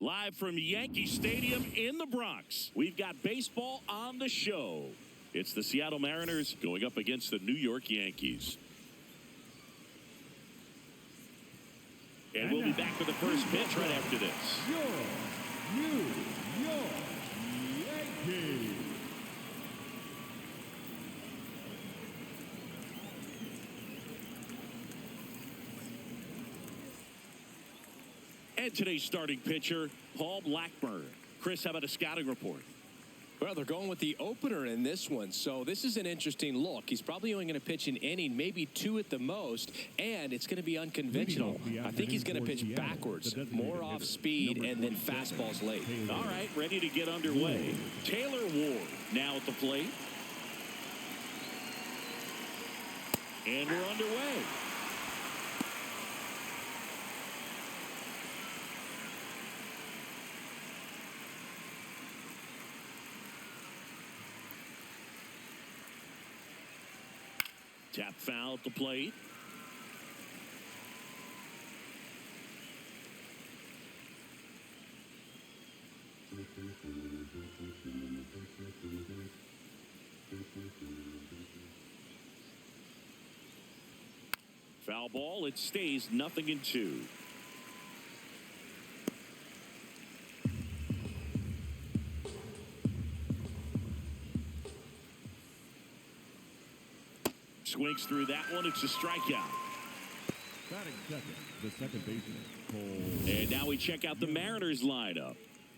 Live from Yankee Stadium in the Bronx, we've got baseball on the show. It's the Seattle Mariners going up against the New York Yankees. And we'll be back with the first pitch right after this. Your New York Yankees. And today's starting pitcher, Paul Blackburn. Chris, how about a scouting report? Well, they're going with the opener in this one, so this is an interesting look. He's probably only going to pitch an inning, maybe two at the most, and it's going to be unconventional. I think he's going to pitch backwards, more off speed, and then fastballs late. All right, ready to get underway. Taylor Ward now at the plate. And we're underway. Tap foul at the plate. Foul ball. It stays 0-2. Swings through that one. It's a strikeout. Batting second, the second baseman, Cole. And now we check out the Mariners lineup.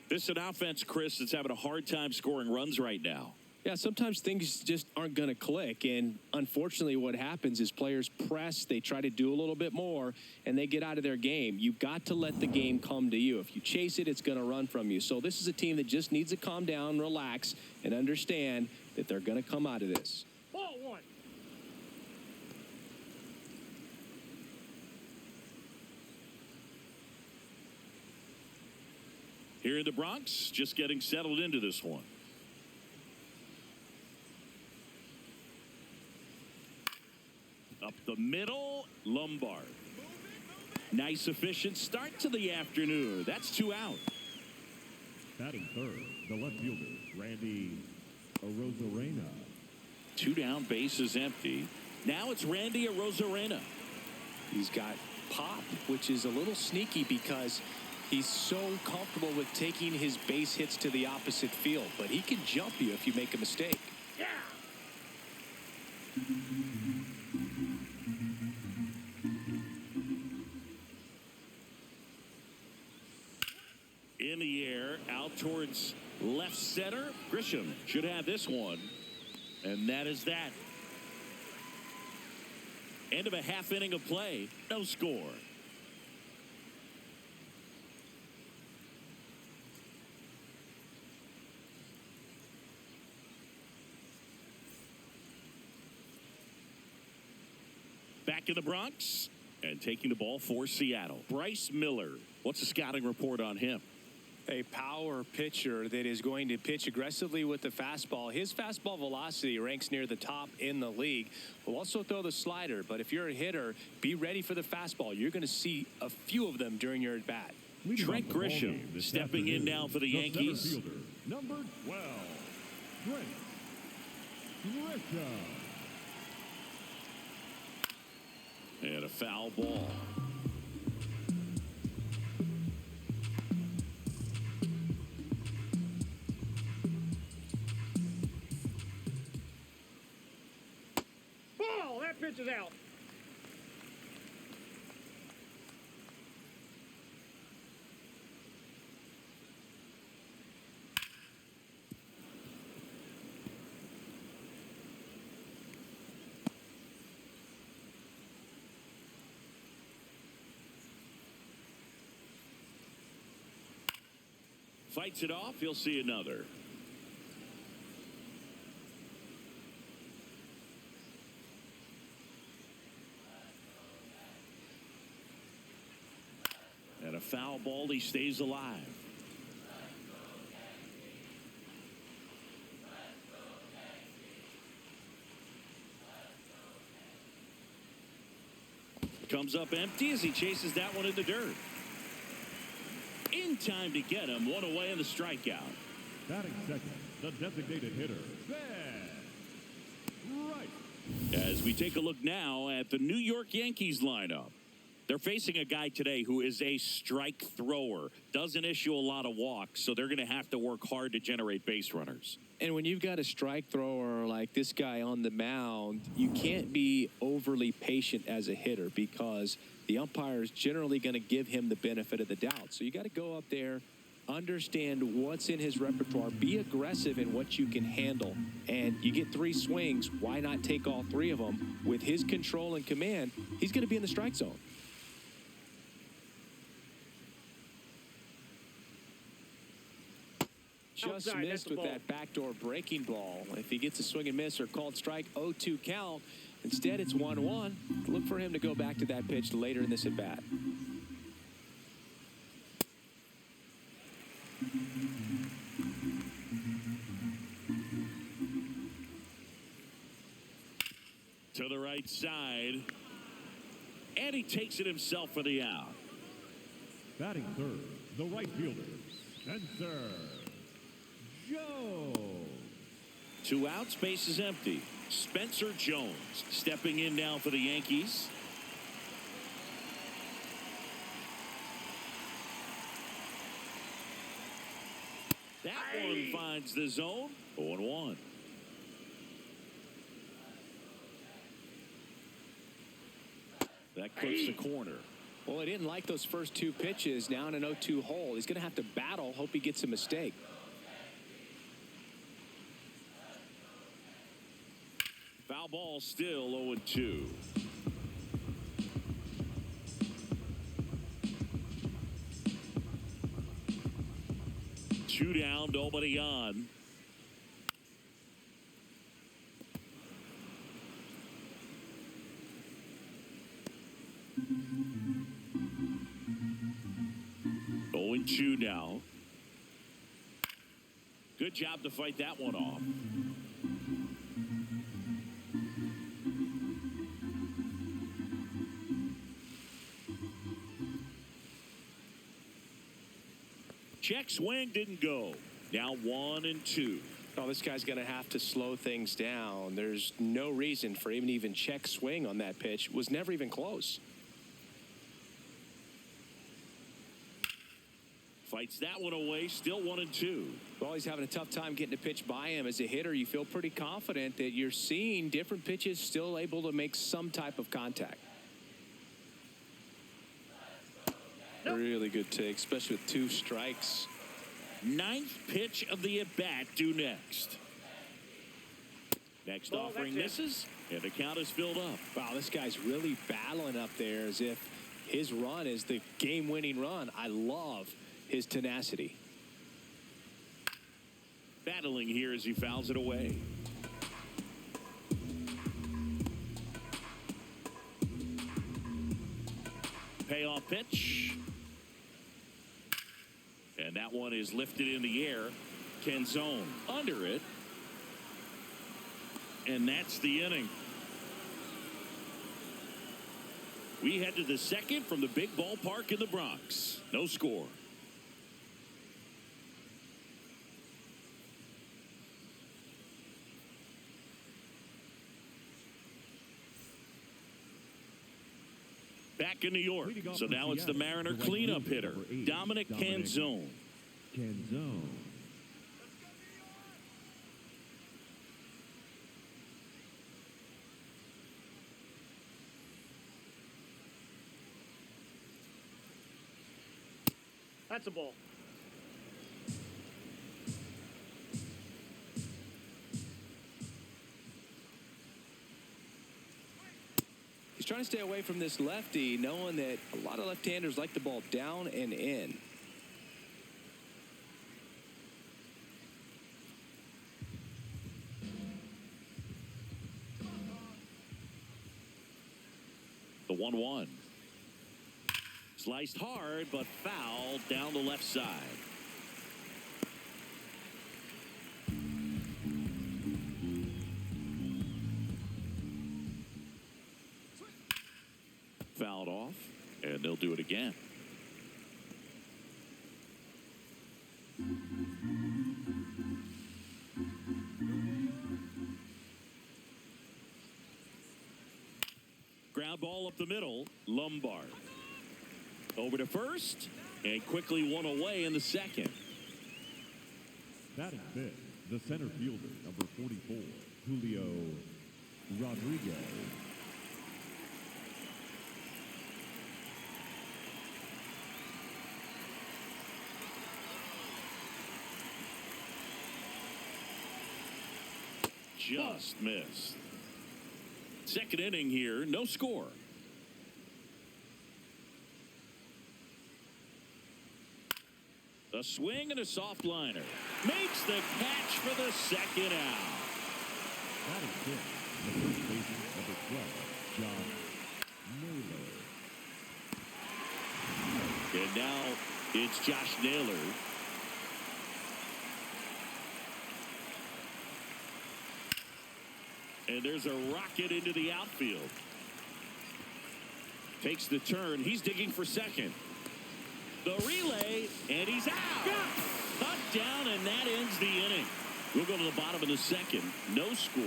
This is an offense, Chris, that's having a hard time scoring runs right now. Yeah, sometimes things just aren't going to click, and unfortunately what happens is players press, they try to do a little bit more, and they get out of their game. You've got to let the game come to you. If you chase it, it's going to run from you. So this is a team that just needs to calm down, relax, and understand that they're going to come out of this. Ball one. Here in the Bronx, just getting settled into this one. Up the middle, Lombard. Nice, efficient start to the afternoon. That's 2 out. Batting third, the left fielder, Randy Arozarena. 2 down, bases empty. Now it's Randy Arozarena. He's got pop, which is a little sneaky because he's so comfortable with taking his base hits to the opposite field, but he can jump you if you make a mistake. Yeah. In the air, out towards left center. Grisham should have this one. And that is that. End of a half inning of play. No score. Back in the Bronx and taking the ball for Seattle. Bryce Miller. What's the scouting report on him? A power pitcher that is going to pitch aggressively with the fastball. His fastball velocity ranks near the top in the league. Will also throw the slider, but if you're a hitter, be ready for the fastball. You're going to see a few of them during your at-bat. Trent Grisham stepping in now for the Yankees. Fielder, number 12, Trent Grisham. And a foul ball. Ball. That pitch is out. Fights it off. He'll see another. And a foul ball. He stays alive. Comes up empty as he chases that one in the dirt. In in time to get him. One away in the strikeout. Batting second, the designated hitter, Ben Wright. As we take a look now at the New York Yankees lineup. They're facing a guy today who is a strike thrower, doesn't issue a lot of walks, so they're going to have to work hard to generate base runners. And when you've got a strike thrower like this guy on the mound, you can't be overly patient as a hitter because the umpire is generally going to give him the benefit of the doubt. So you got to go up there, understand what's in his repertoire, be aggressive in what you can handle. And you get 3 swings, why not take all 3 of them? With his control and command, he's going to be in the strike zone. Just missed with that backdoor breaking ball. If he gets a swing and miss or called strike, 0-2 count. Instead, it's 1-1. Look for him to go back to that pitch later in this at bat. To the right side. And he takes it himself for the out. Batting third, the right fielder, Spencer Jones. 2 outs, base is empty. Spencer Jones stepping in now for the Yankees. That one finds the zone. 0-1. That clips the corner. Well, he didn't like those first 2 pitches. Now in an 0-2 hole. He's going to have to battle. Hope he gets a mistake. Foul ball still 0-2. Two down, nobody on. Going 2 now. Good job to fight that one off. Check swing didn't go. Now 1-2. Oh, this guy's going to have to slow things down. There's no reason for him to even check swing on that pitch. Was never even close. Fights that one away. Still 1-2. Well, he's having a tough time getting a pitch by him. As a hitter, you feel pretty confident that you're seeing different pitches still able to make some type of contact. Nope. Really good take, especially with 2 strikes. 9th pitch of the at-bat due next. Next offering misses, and the count is filled up. Wow, this guy's really battling up there as if his run is the game-winning run. I love his tenacity. Battling here as he fouls it away. Payoff pitch. And that one is lifted in the air. Canzone under it. And that's the inning. We head to the second from the big ballpark in the Bronx. No score. Back in New York. So now it's the Mariner cleanup hitter, Dominic Canzone. Canzone. That's a ball. He's trying to stay away from this lefty, knowing that a lot of left-handers like the ball down and in. The 1-1. Sliced hard, but fouled down the left side. Fouled off, and they'll do it again. Ground ball up the middle. Lombard. Over to first. And quickly one away in the second. Batting fifth, the center fielder, number 44, Julio Rodriguez. Just missed. Second inning here, no score. A swing and a soft liner. Makes the catch for the second out. Batting fifth, the first baseman, number 12, John Naylor. And now it's Josh Naylor. And there's a rocket into the outfield. Takes the turn. He's digging for second. The relay, and he's out. Cut down, and that ends the inning. We'll go to the bottom of the second. No score.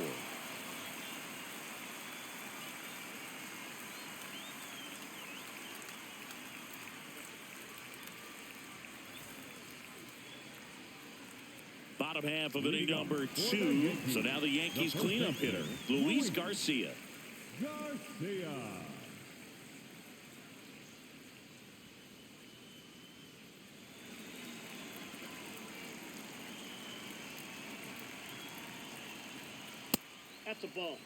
Bottom half of inning number 2. So now the Yankees cleanup hitter, Luis Garcia. Garcia. That's a ball.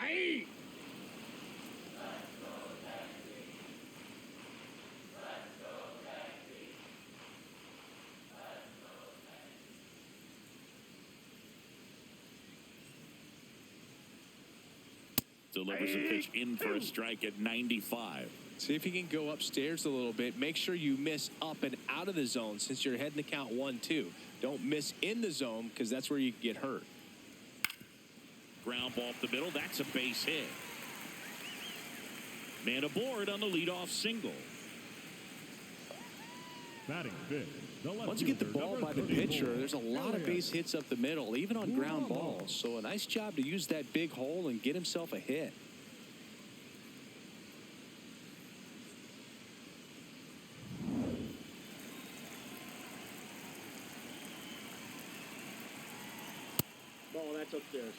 Aye. Delivers a pitch in for a strike at 95. See if you can go upstairs a little bit. Make sure you miss up and out of the zone since you're heading to count 1-2. Don't miss in the zone because that's where you get hurt. Ground ball up the middle. That's a base hit. Man aboard on the leadoff single. Batting fifth, the left Once you get the fielder, ball number by the 34, pitcher, there's a lot of Elliott. base hits up the middle, even on ground balls. So a nice job to use that big hole and get himself a hit. Ball, that's upstairs.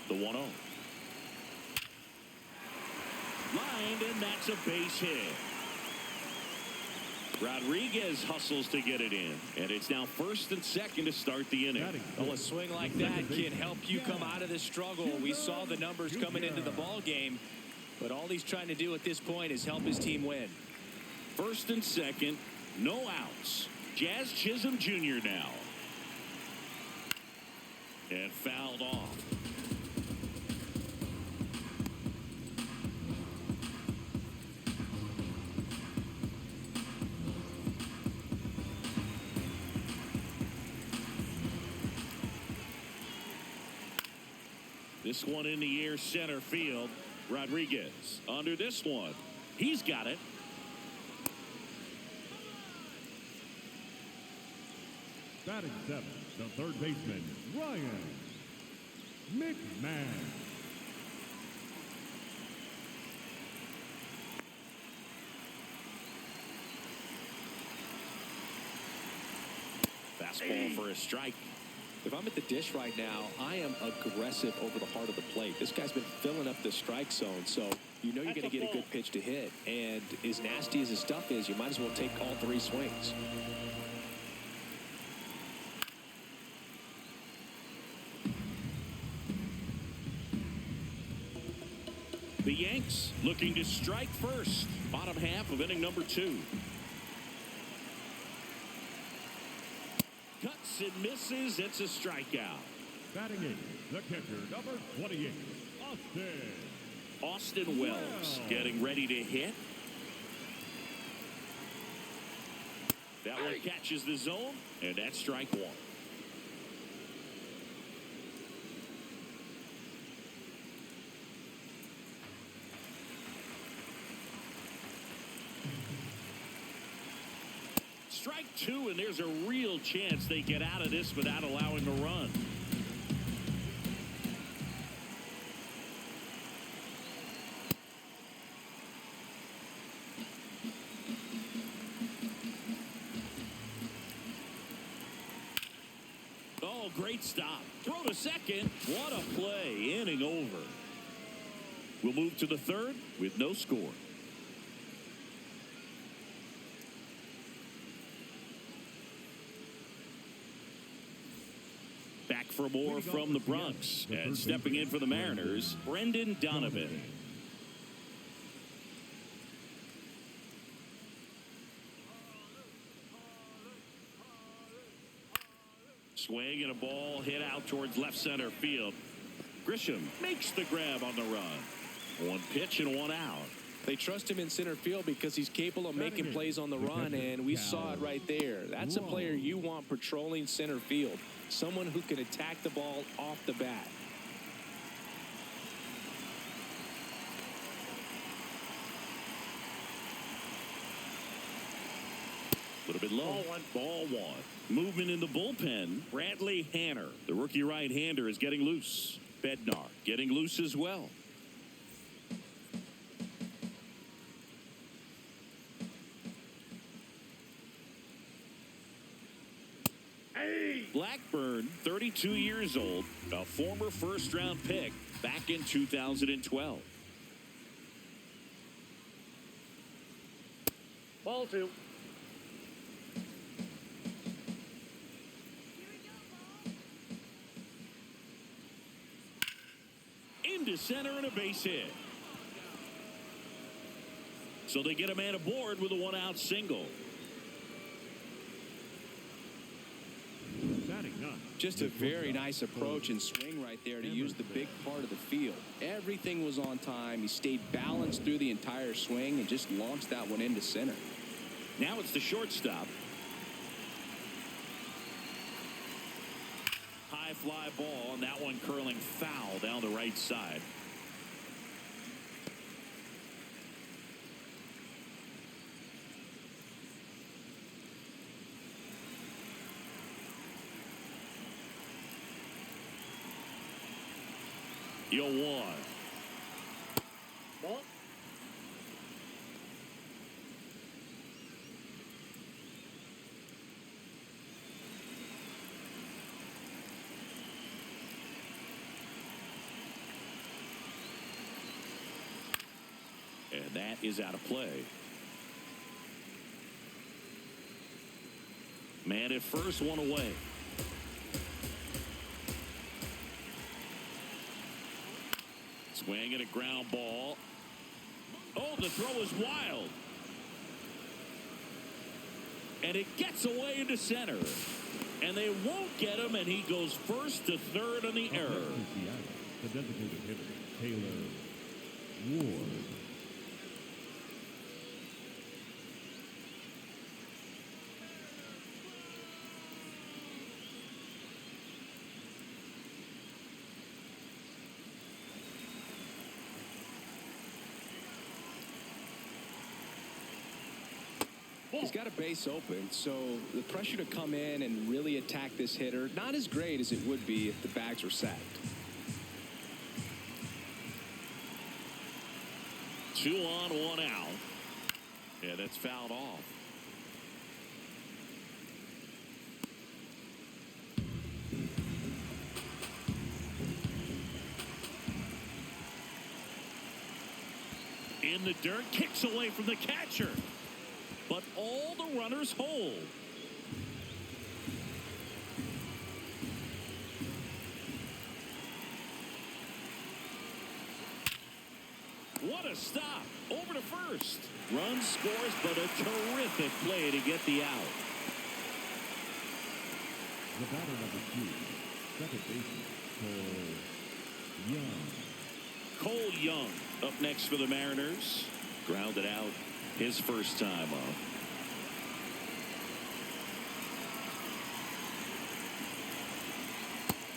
The 1-0. Lined, and that's a base hit. Rodriguez hustles to get it in, and it's now first and second to start the inning. Well, a swing like that can help you come out of the struggle. We saw the numbers coming into the ball game, but all he's trying to do at this point is help his team win. First and second, no outs. Jazz Chisholm Jr. now. And fouled off. This one in the air, center field. Rodriguez under this one. He's got it. Batting seventh, the third baseman, Ryan McMahon. Fastball for a strike. If I'm at the dish right now, I am aggressive over the heart of the plate. This guy's been filling up the strike zone, so you know you're going to get a good pitch to hit. And as nasty as his stuff is, you might as well take all three swings. The Yanks looking to strike first. Bottom half of inning number 2. Cuts and misses. It's a strikeout. Batting eighth, the catcher, number 28, Austin. Austin Wells getting ready to hit. That one catches the zone, and that's strike 1. 2, and there's a real chance they get out of this without allowing a run. Oh, great stop. Throw to second. What a play. Inning over. We'll move to the 3rd with no score. Back for more from the Bronx. And stepping in for the Mariners, Brendan Donovan. Swing and a ball hit out towards left center field. Grisham makes the grab on the run. 1 pitch and 1 out. They trust him in center field because he's capable of making plays on the run, and we saw it right there. That's a player you want patrolling center field. Someone who can attack the ball off the bat. A little bit low. Ball 1. Movement in the bullpen. Bradley Hanner, the rookie right-hander, is getting loose. Bednar getting loose as well. Blackburn, 32 years old, a former first-round pick back in 2012. Ball 2. Into center and a base hit. So they get a man aboard with a 1-out single. Just a very nice approach and swing right there to use the big part of the field. Everything was on time. He stayed balanced through the entire swing and just launched that one into center. Now it's the shortstop. High fly ball, and that one curling foul down the right side. You'll 1. Ball. And that is out of play. Man at first, 1 away. Swing and a ground ball. Oh, the throw is wild. And it gets away into center. And they won't get him, and he goes first to third on the error. The designated hitter, Taylor Ward. He's got a base open, so the pressure to come in and really attack this hitter, not as great as it would be if the bags were sacked. 2 on, 1 out. Yeah, that's fouled off. In the dirt, kicks away from the catcher. But all the runners hold. What a stop. Over to first. Run scores, but a terrific play to get the out. The batter number 2, second baseman, Cole Young. Cole Young up next for the Mariners. Grounded out his first time up.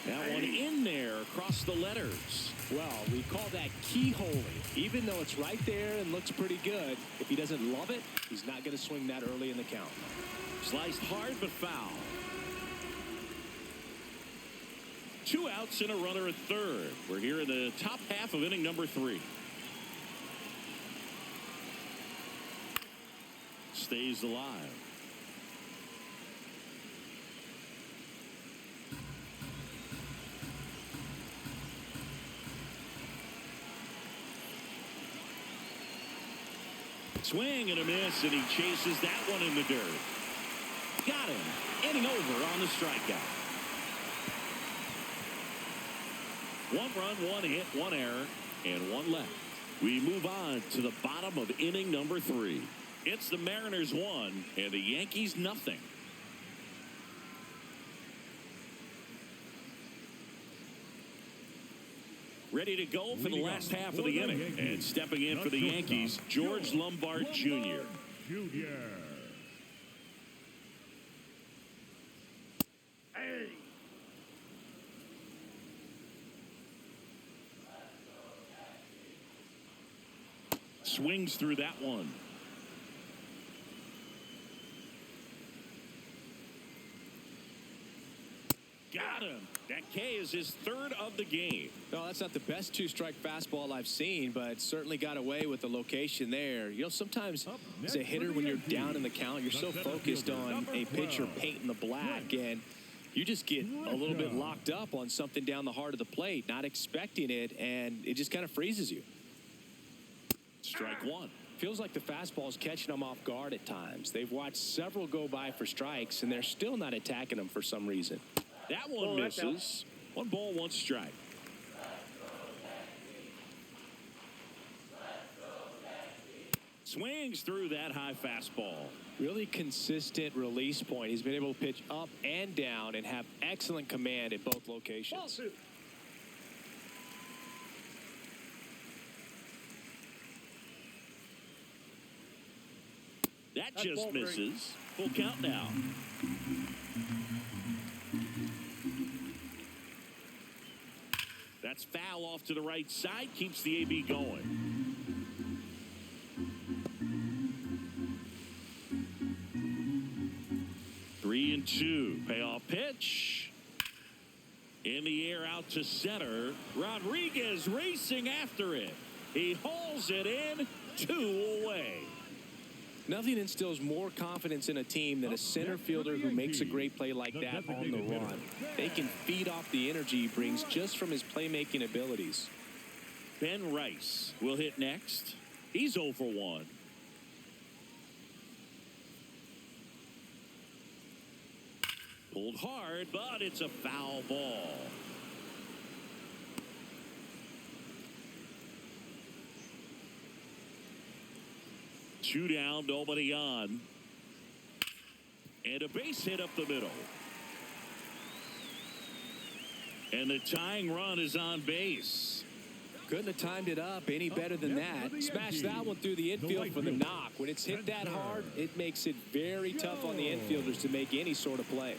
That one in there across the letters. Well, we call that keyholing. Even though it's right there and looks pretty good, if he doesn't love it, he's not going to swing that early in the count. Sliced hard but foul. 2 outs and a runner at third. We're here in the top half of inning number 3. Stays alive. Swing and a miss, and he chases that one in the dirt. Got him. Inning over on the strikeout. 1 run, 1 hit, 1 error, and 1 left. We move on to the bottom of inning number 3. It's the Mariners 1 and the Yankees nothing. Ready to go for the last half of the inning. And stepping in for the Yankees, George Lombard Jr. Hey. Swings through that one. Got him. That K is his 3rd of the game. No, that's not the best 2-strike fastball I've seen, but certainly got away with the location there. You know, sometimes as a hitter, when you're down in the count, you're so focused on a pitcher painting the black, and you just get a little bit locked up on something down the heart of the plate, not expecting it, and it just kind of freezes you. Strike 1. Feels like the fastball is catching them off guard at times. They've watched several go by for strikes, and they're still not attacking them for some reason. That one misses. 1 ball, 1 strike. Swings through that high fastball. Really consistent release point. He's been able to pitch up and down and have excellent command at both locations. That just misses. Full count now. That's foul off to the right side. Keeps the AB going. Three and 2. Payoff pitch. In the air out to center. Rodriguez racing after it. He hauls it in. 2 away. Nothing instills more confidence in a team than a center fielder who makes a great play like that on the run. They can feed off the energy he brings just from his playmaking abilities. Ben Rice will hit next. He's 0 for 1. Pulled hard, but it's a foul ball. Two down, nobody on. And a base hit up the middle. And the tying run is on base. Couldn't have timed it up any better than that. Smashed that one through the infield for the knock. When it's hit that hard, it makes it very tough on the infielders to make any sort of play.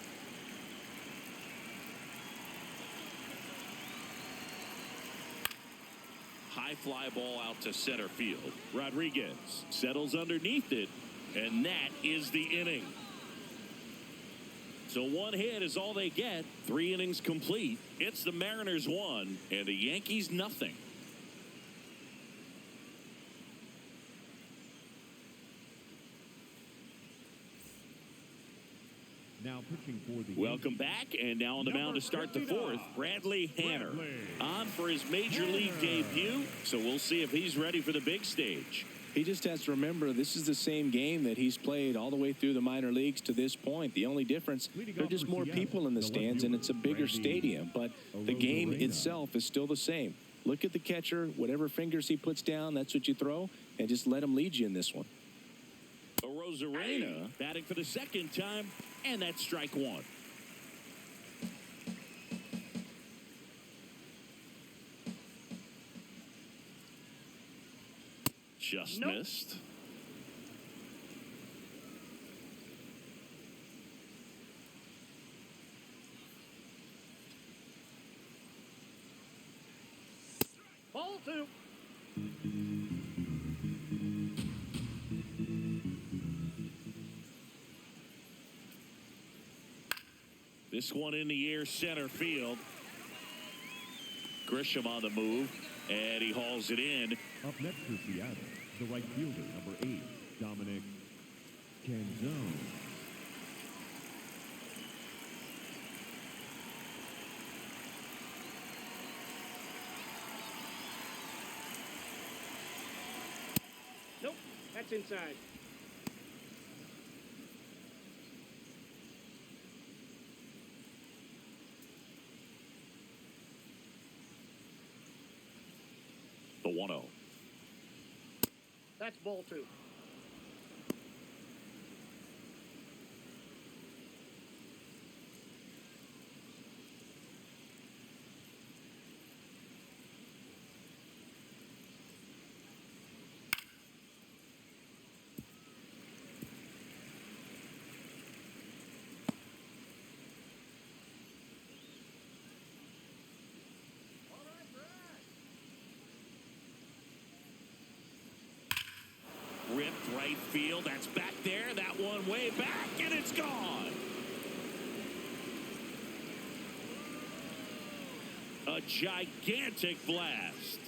High fly ball out to center field. Rodriguez settles underneath it, and that is the inning. So 1 hit is all they get. 3 innings complete. It's the Mariners 1 and the Yankees nothing. Now pitching for the Welcome back, and now on the mound to start the 4th, Bradley Hanner. On for his major league debut, so we'll see if he's ready for the big stage. He just has to remember this is the same game that he's played all the way through the minor leagues to this point. The only difference, there are just more people in the stands, and it's a bigger stadium, but the game itself is still the same. Look at the catcher. Whatever fingers he puts down, that's what you throw, and just let him lead you in this one. Rosarena batting for the 2nd time, and that's strike 1. Just missed. Ball 2. This one in the air, center field. Grisham on the move, and he hauls it in. Up next for Seattle, the right fielder, number 8, Dominic Canzone. Nope, that's inside. The 1-0. That's ball 2. Ripped right field. That's back there. That one way back, and it's gone. A gigantic blast.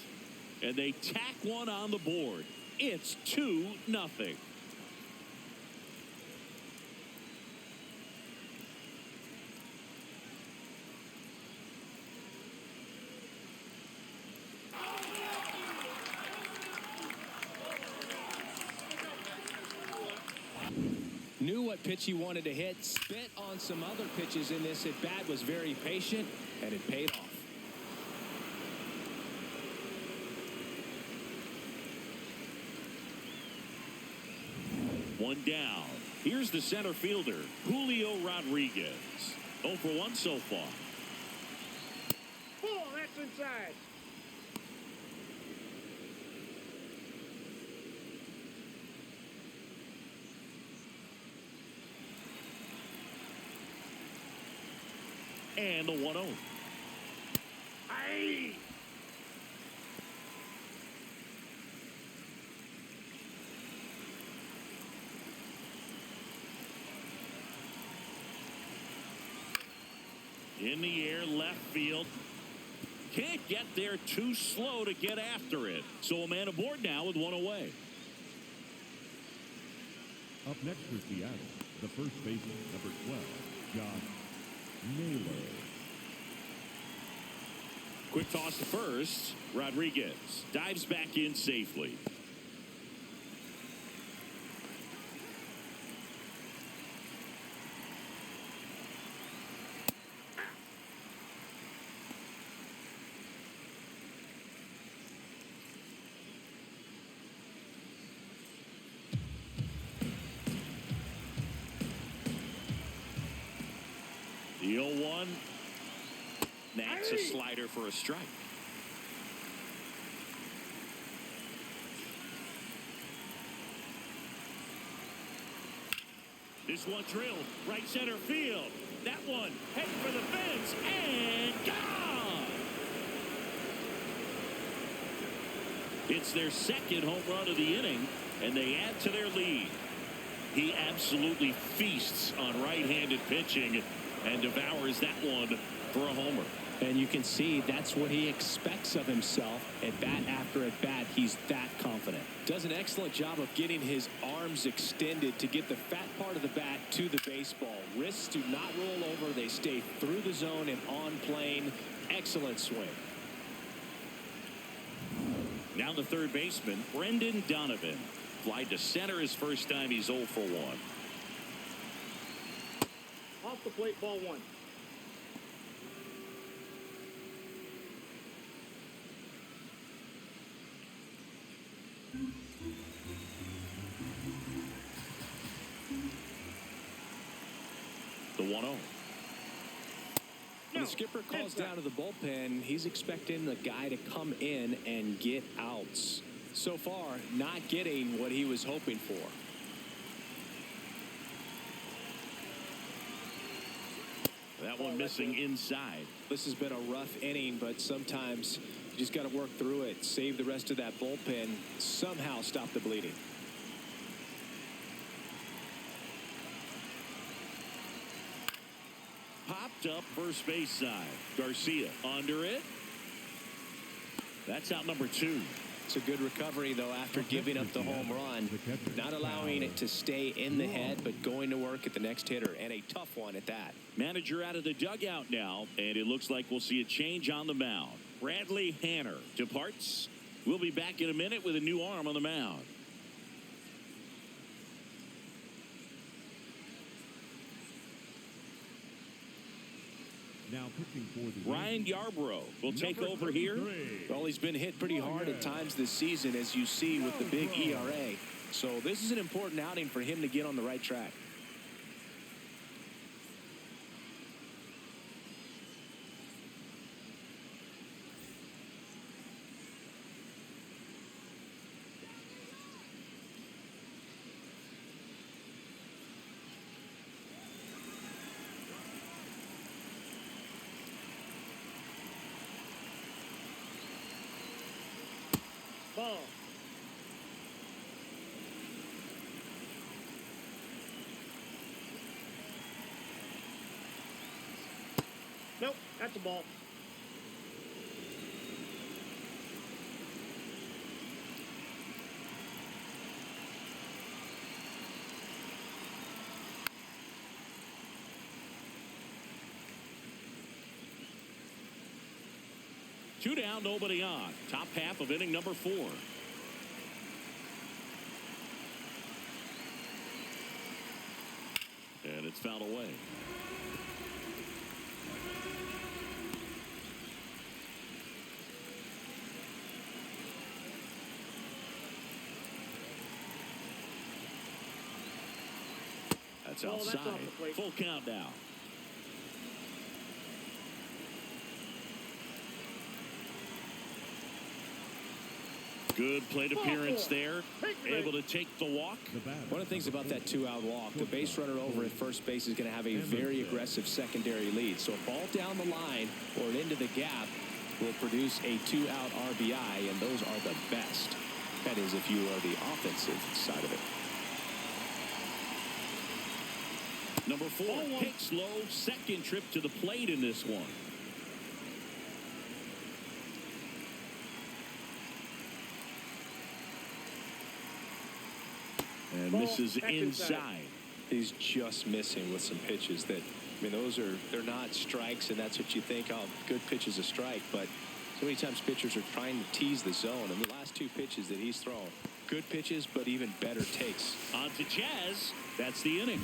And they tack one on the board. It's 2-0. Knew what pitch he wanted to hit, spit on some other pitches in this at bat, was very patient, and it paid off. One down. Here's the center fielder, Julio Rodriguez. 0 for 1 so far. Ball, that's inside. And the 1-0. Aye. In the air, left field. Can't get there, too slow to get after it. So a man aboard now with one away. Up next for Seattle, the first baseman, number 12, Josh Naylor. Quick toss to first. Rodriguez dives back in safely. The 0-1. That's a slider for a strike. This one drilled right center field. That one heading for the fence and gone. It's their second home run of the inning, and they add to their lead. He absolutely feasts on right-handed pitching and devours that one for a homer. And you can see that's what he expects of himself at bat after at bat. He's that confident. Does an excellent job of getting his arms extended to get the fat part of the bat to the baseball. Wrists do not roll over. They stay through the zone and on plane. Excellent swing. Now the third baseman, Brendan Donovan. Fly to center his first time. He's 0 for 1. Off the plate, ball 1. The 1-0. When the skipper calls down to the bullpen, he's expecting the guy to come in and get outs. So far, not getting what he was hoping for. That one missing inside. This has been a rough inning, but sometimes you just got to work through it, save the rest of that bullpen, somehow stop the bleeding. popped up first base side. Garcia under it. That's out number 2. It's a good recovery, though, after giving up the home run. Not allowing it to stay in the head, but going to work at the next hitter, and a tough one at that. Manager out of the dugout now, and it looks like we'll see a change on the mound. Bradley Hanner departs. We'll be back in a minute with a new arm on the mound. Now pitching for the Ryan Yarbrough will take over here. Well, he's been hit pretty hard at times this season, as you see with the big ERA. So this is an important outing for him to get on the right track. Ball. Nope, that's a ball. Two down, nobody on. Top half of inning number 4. And it's fouled away. That's Oh, that's outside. off the plate. Full count now. Good plate appearance there. Able to take the walk. One of the things about that 2-out walk, the base runner over at first base is going to have a very aggressive secondary lead. So a ball down the line or into the gap will produce a 2-out RBI, and those are the best. That is, if you are the offensive side of it. Number 4 picks low. Second trip to the plate in this one. And this is inside. He's just missing with some pitches that, I mean, they're not strikes, and that's what you think, oh, good pitch is a strike. But so many times pitchers are trying to tease the zone. And the last 2 pitches that he's thrown, good pitches, but even better takes. On to Chaz. That's the inning.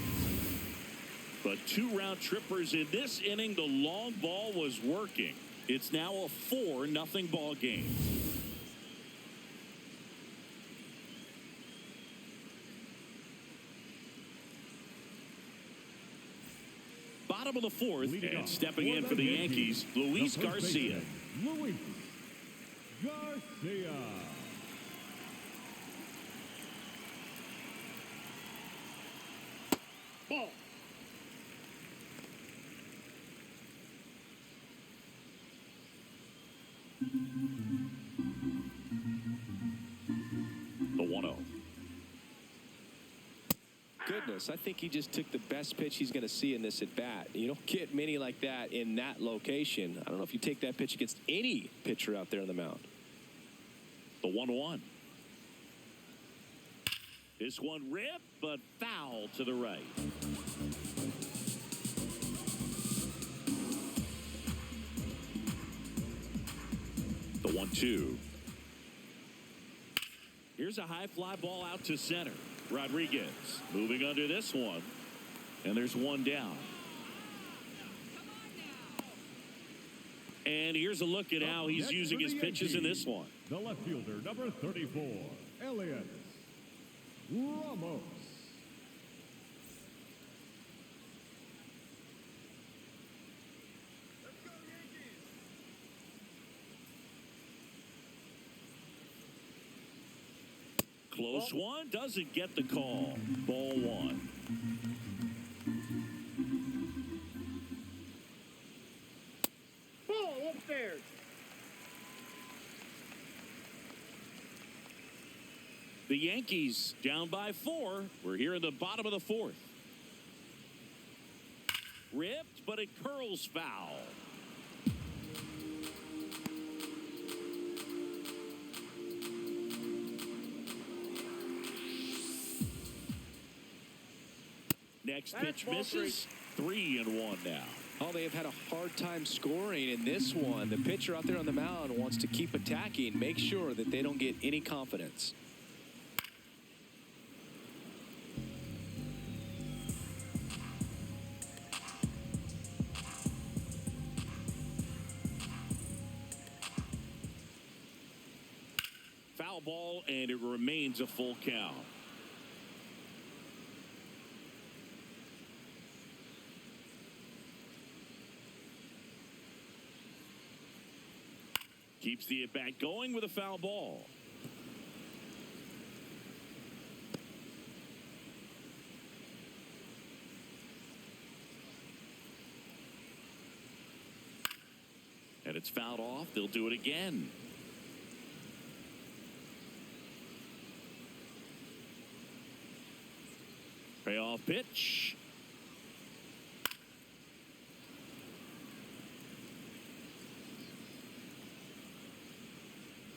But 2 round trippers in this inning. The long ball was working. It's now a 4-0 ball game. Bottom of the 4th, and stepping in for the Yankees, Luis Garcia. Luis Garcia. Ball. The 1-0. Goodness, I think he just took the best pitch he's going to see in this at bat. You don't get many like that in that location. I don't know if you take that pitch against any pitcher out there on the mound. The 1-1. This one ripped, but foul to the right. The 1-2. Here's a high fly ball out to center. Rodriguez moving under this one, and there's one down. And here's a look at how he's using his pitches in this one. The left fielder, number 34, Elliot Ramos. Close one, doesn't get the call. Ball 1. Ball upstairs. The Yankees down by 4. We're here in the bottom of the 4th. Ripped, but it curls foul. Next pitch misses. 3-1 now. Oh, they have had a hard time scoring in this one. The pitcher out there on the mound wants to keep attacking, make sure that they don't get any confidence. Foul ball, and it remains a full count. Keeps the at-bat going with a foul ball. And it's fouled off. They'll do it again. Payoff pitch.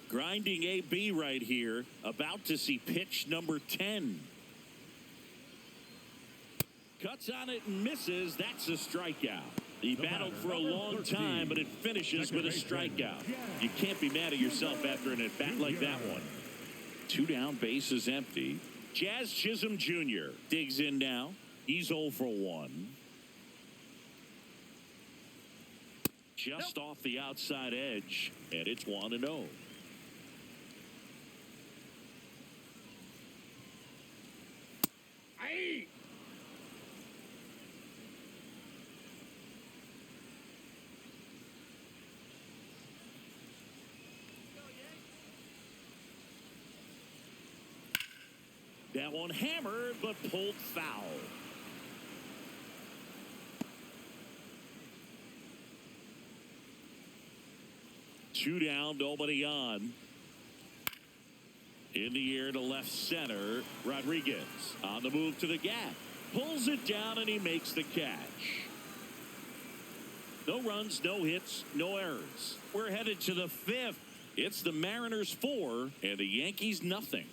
Grinding AB right here. About to see pitch number 10. Cuts on it and misses. That's a strikeout. He battled for a long time, but it finishes with a strikeout. You can't be mad at yourself after an at-bat like that one. 2 down, bases empty. Jazz Chisholm Jr. digs in now. He's 0 for 1. Just off the outside edge, and it's 1-0. That one hammered, but pulled foul. Two down, nobody on. In the air to left center, Rodriguez on the move to the gap. Pulls it down, and he makes the catch. No runs, no hits, no errors. We're headed to the 5th. It's the Mariners 4 and the Yankees nothing.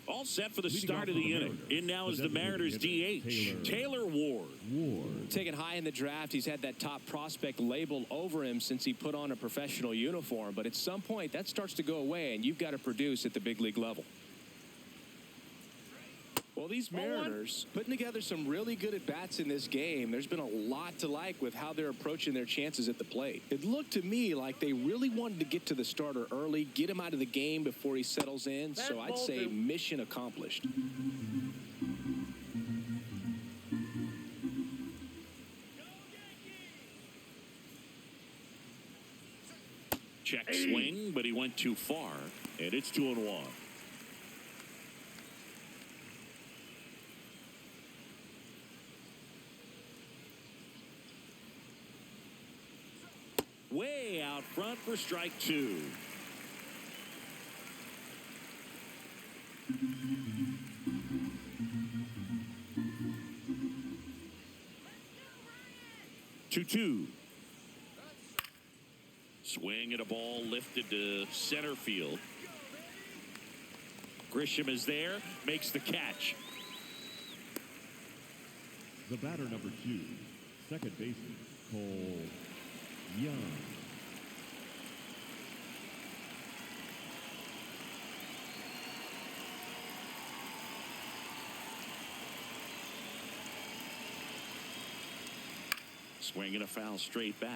All set for the start of the inning. In now is the Mariners DH, Taylor Ward. Taken high in the draft, he's had that top prospect labeled over him since he put on a professional uniform. But at some point, that starts to go away, and you've got to produce at the big league level. Well, these Mariners putting together some really good at-bats in this game. There's been a lot to like with how they're approaching their chances at the plate. It looked to me like they really wanted to get to the starter early, get him out of the game before he settles in. So I'd say mission accomplished. Check swing, but he went too far, and it's 2-1. Way out front for strike 2. Two. Swing and a ball lifted to center field. Grisham is there, makes the catch. The batter number 2, second baseman, Cole Young. Swing and a foul straight back.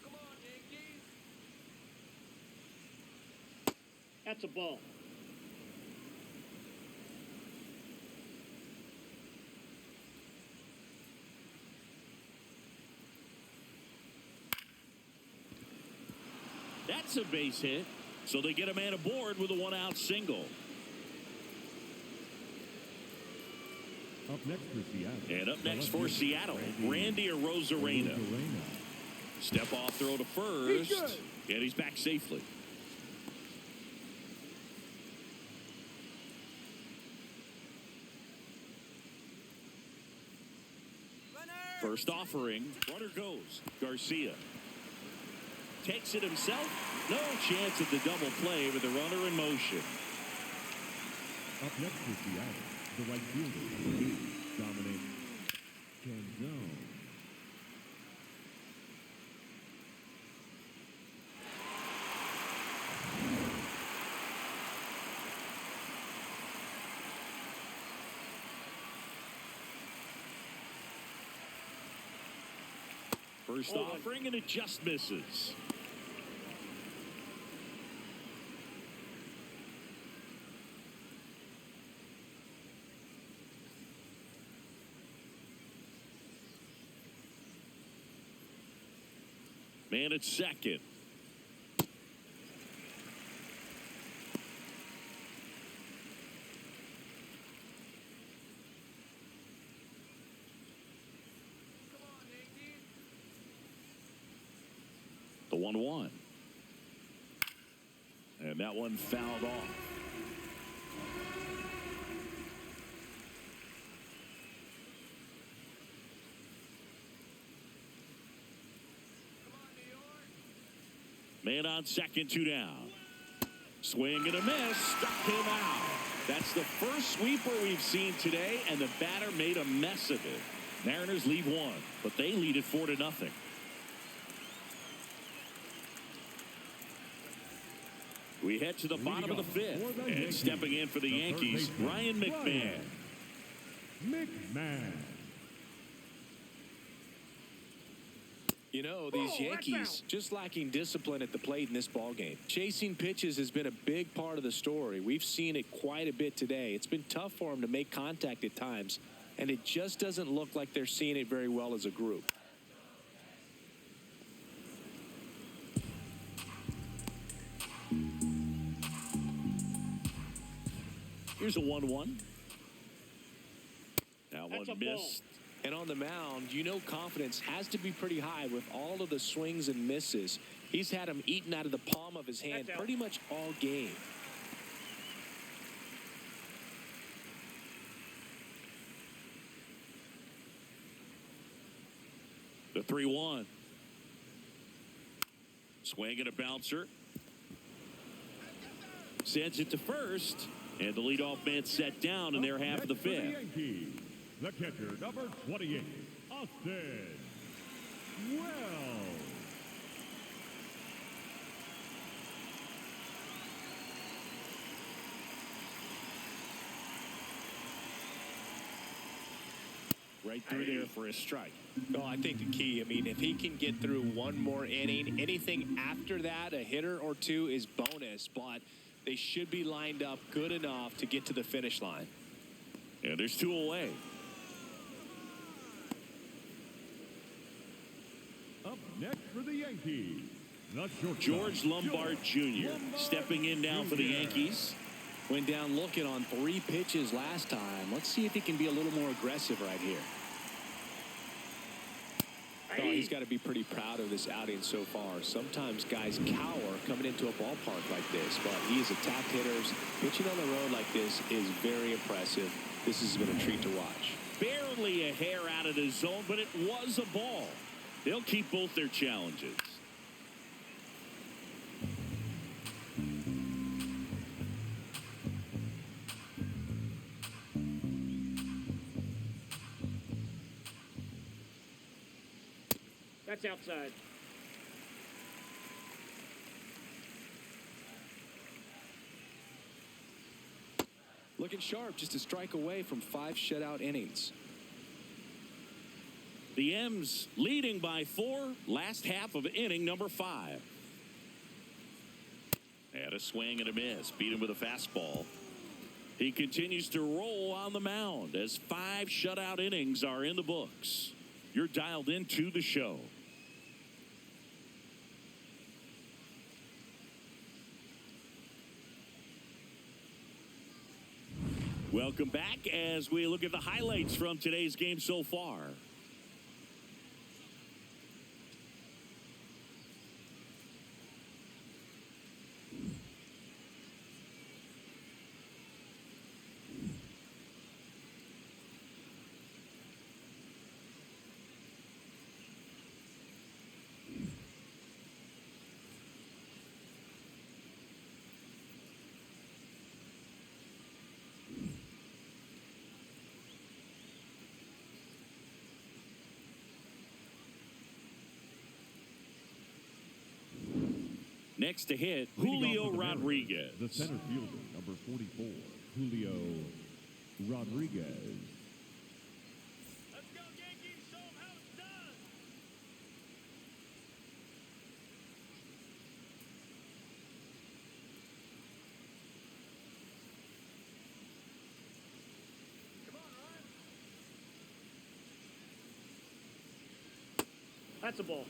Come on, Yankees. That's a ball. That's a base hit. So they get a man aboard with a 1-out single. Up next for Seattle. And up next for Seattle, Randy Arozarena. Step off throw to first. And he's back safely. First offering. Runner goes. Garcia takes it himself. No chance of the double play with the runner in motion. Up next for Seattle, the right fielder, Dominic Canzone. First offering, and it just misses. Man at second. The 1-1. And that one fouled off. Man on second, 2 down. Swing and a miss. Struck him out. That's the first sweeper we've seen today, and the batter made a mess of it. Mariners lead 1, but they lead it 4-0. We head to the bottom of the 5th, and stepping in for the Yankees, Ryan McMahon. You know, these Yankees just lacking discipline at the plate in this ballgame. Chasing pitches has been a big part of the story. We've seen it quite a bit today. It's been tough for them to make contact at times, and it just doesn't look like they're seeing it very well as a group. Here's a 1-1. That one missed. And on the mound, you know, confidence has to be pretty high with all of the swings and misses. He's had them eaten out of the palm of his hand pretty much all game. The 3-1. Swing and a bouncer. Sends it to first. And the leadoff man set down in their half of the 5th. The catcher, number 28, Austin Wells. Right through there for a strike. Oh, I think the key, I mean, if he can get through one more inning, anything after that, a hitter or two is bonus, but they should be lined up good enough to get to the finish line. And there's 2 away. Up next for the Yankees, the shortstop, George Lombard Jr. stepping in now for the Yankees. Went down looking on 3 pitches last time. Let's see if he can be a little more aggressive right here. Oh, he's got to be pretty proud of this outing so far. Sometimes guys cower coming into a ballpark like this, but he has attacked hitters. Pitching on the road like this is very impressive. This has been a treat to watch. Barely a hair out of the zone, but it was a ball. They'll keep both their challenges. That's outside. Looking sharp, just a strike away from 5 shutout innings. The M's leading by 4, last half of inning number 5. And a swing and a miss. Beat him with a fastball. He continues to roll on the mound as 5 shutout innings are in the books. You're dialed into the show. Welcome back as we look at the highlights from today's game so far. Next to hit, Julio Rodriguez. The center fielder, number 44, Julio Rodriguez. Let's go, Yankees. Show them how it's done. Come on, Ryan. That's a ball.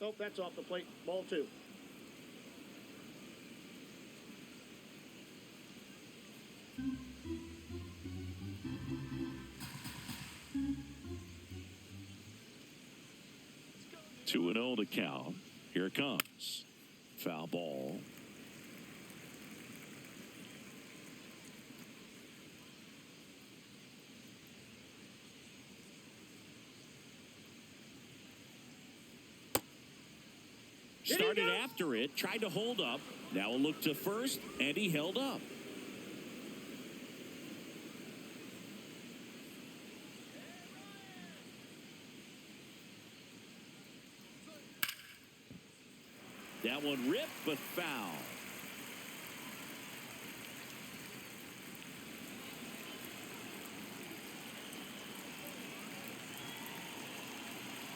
Nope, that's off the plate. Ball 2. Two and 0 to count. Here it comes. Foul ball. Started after it, tried to hold up. Now a look to first, and he held up. That one ripped, but foul.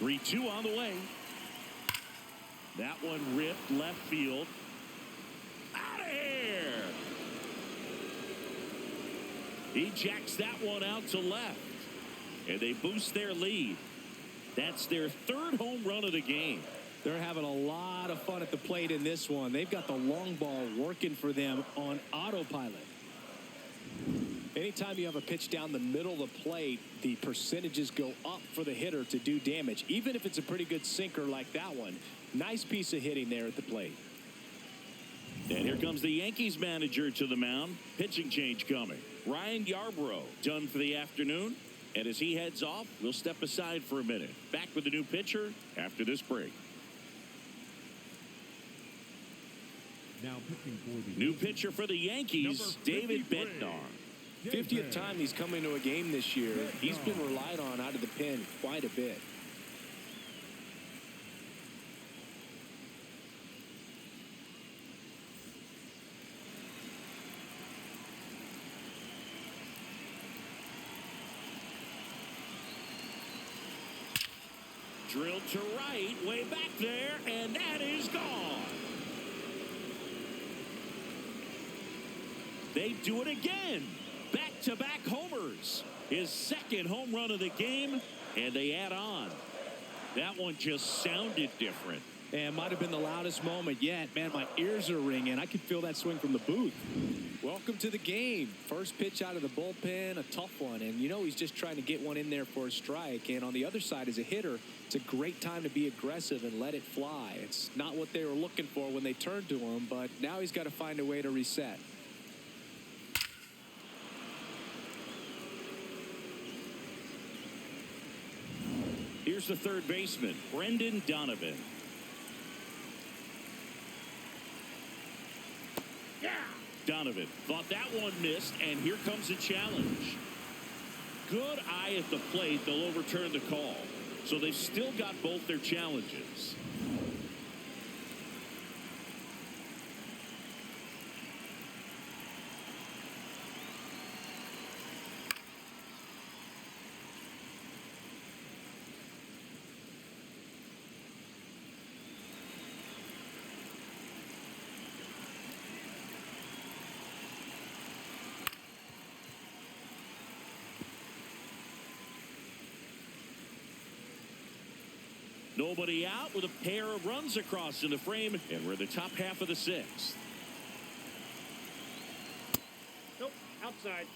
Three-two on the way. That one ripped left field. Out of here! He jacks that one out to left. And they boost their lead. That's their third home run of the game. They're having a lot of fun at the plate in this one. They've got the long ball working for them on autopilot. Anytime you have a pitch down the middle of the plate, the percentages go up for the hitter to do damage, even if it's a pretty good sinker like that one. Nice piece of hitting there at the plate. And here comes the Yankees manager to the mound. Pitching change coming. Ryan Yarbrough done for the afternoon. And as he heads off, we'll step aside for a minute. Back with a new pitcher after this break. Now pitching for the New pitcher for the Yankees, David Bednar. 50th time he's come into a game this year. He's been relied on out of the pen quite a bit. Drilled to right, way back there, and that is gone. They do it again. Back-to-back homers. His second home run of the game, and they add on. That one just sounded different. And might have been the loudest moment yet. Man, my ears are ringing. I could feel that swing from the booth. Welcome to the game. First pitch out of the bullpen, a tough one. And, you know, he's just trying to get one in there for a strike. And on the other side, as a hitter, it's a great time to be aggressive and let it fly. It's not what they were looking for when they turned to him, but now he's got to find a way to reset. Here's the third baseman, Brendan Donovan. Yeah. Donovan thought that one missed, and here comes a challenge. Good eye at the plate. They'll overturn the call. So they've still got both their challenges. Nobody out with a pair of runs across in the frame, and we're the top half of the sixth. Nope, outside.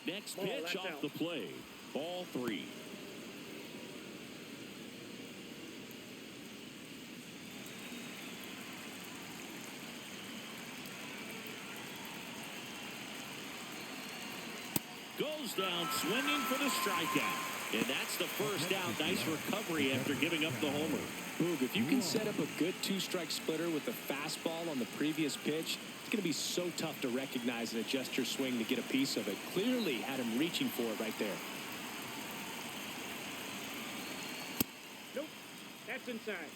Next Ball, pitch that's off out. the play. Ball 3. Goes down swinging for the strikeout. And that's the first out. Nice recovery after giving up the homer. Boog, if you can set up a good two-strike splitter with the fastball on the previous pitch, it's going to be so tough to recognize and adjust your swing to get a piece of it. Clearly had him reaching for it right there. Nope, that's inside.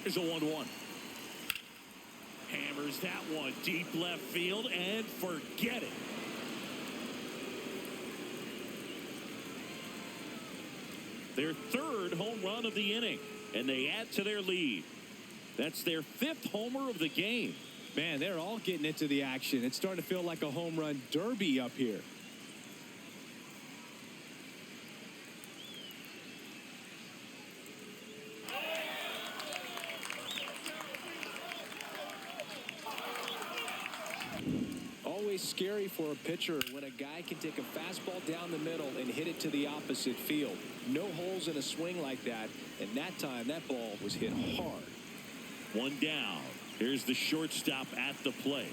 Here's a 1-1. Hammers that one deep left field and forget it. Their third home run of the inning, and they add to their lead. That's their 5th homer of the game. Man, they're all getting into the action. It's starting to feel like a home run derby up here. Always scary for a pitcher when a guy can take a fastball down the middle and hit it to the opposite field. No holes in a swing like that, and that time that ball was hit hard. 1 down. Here's the shortstop at the plate.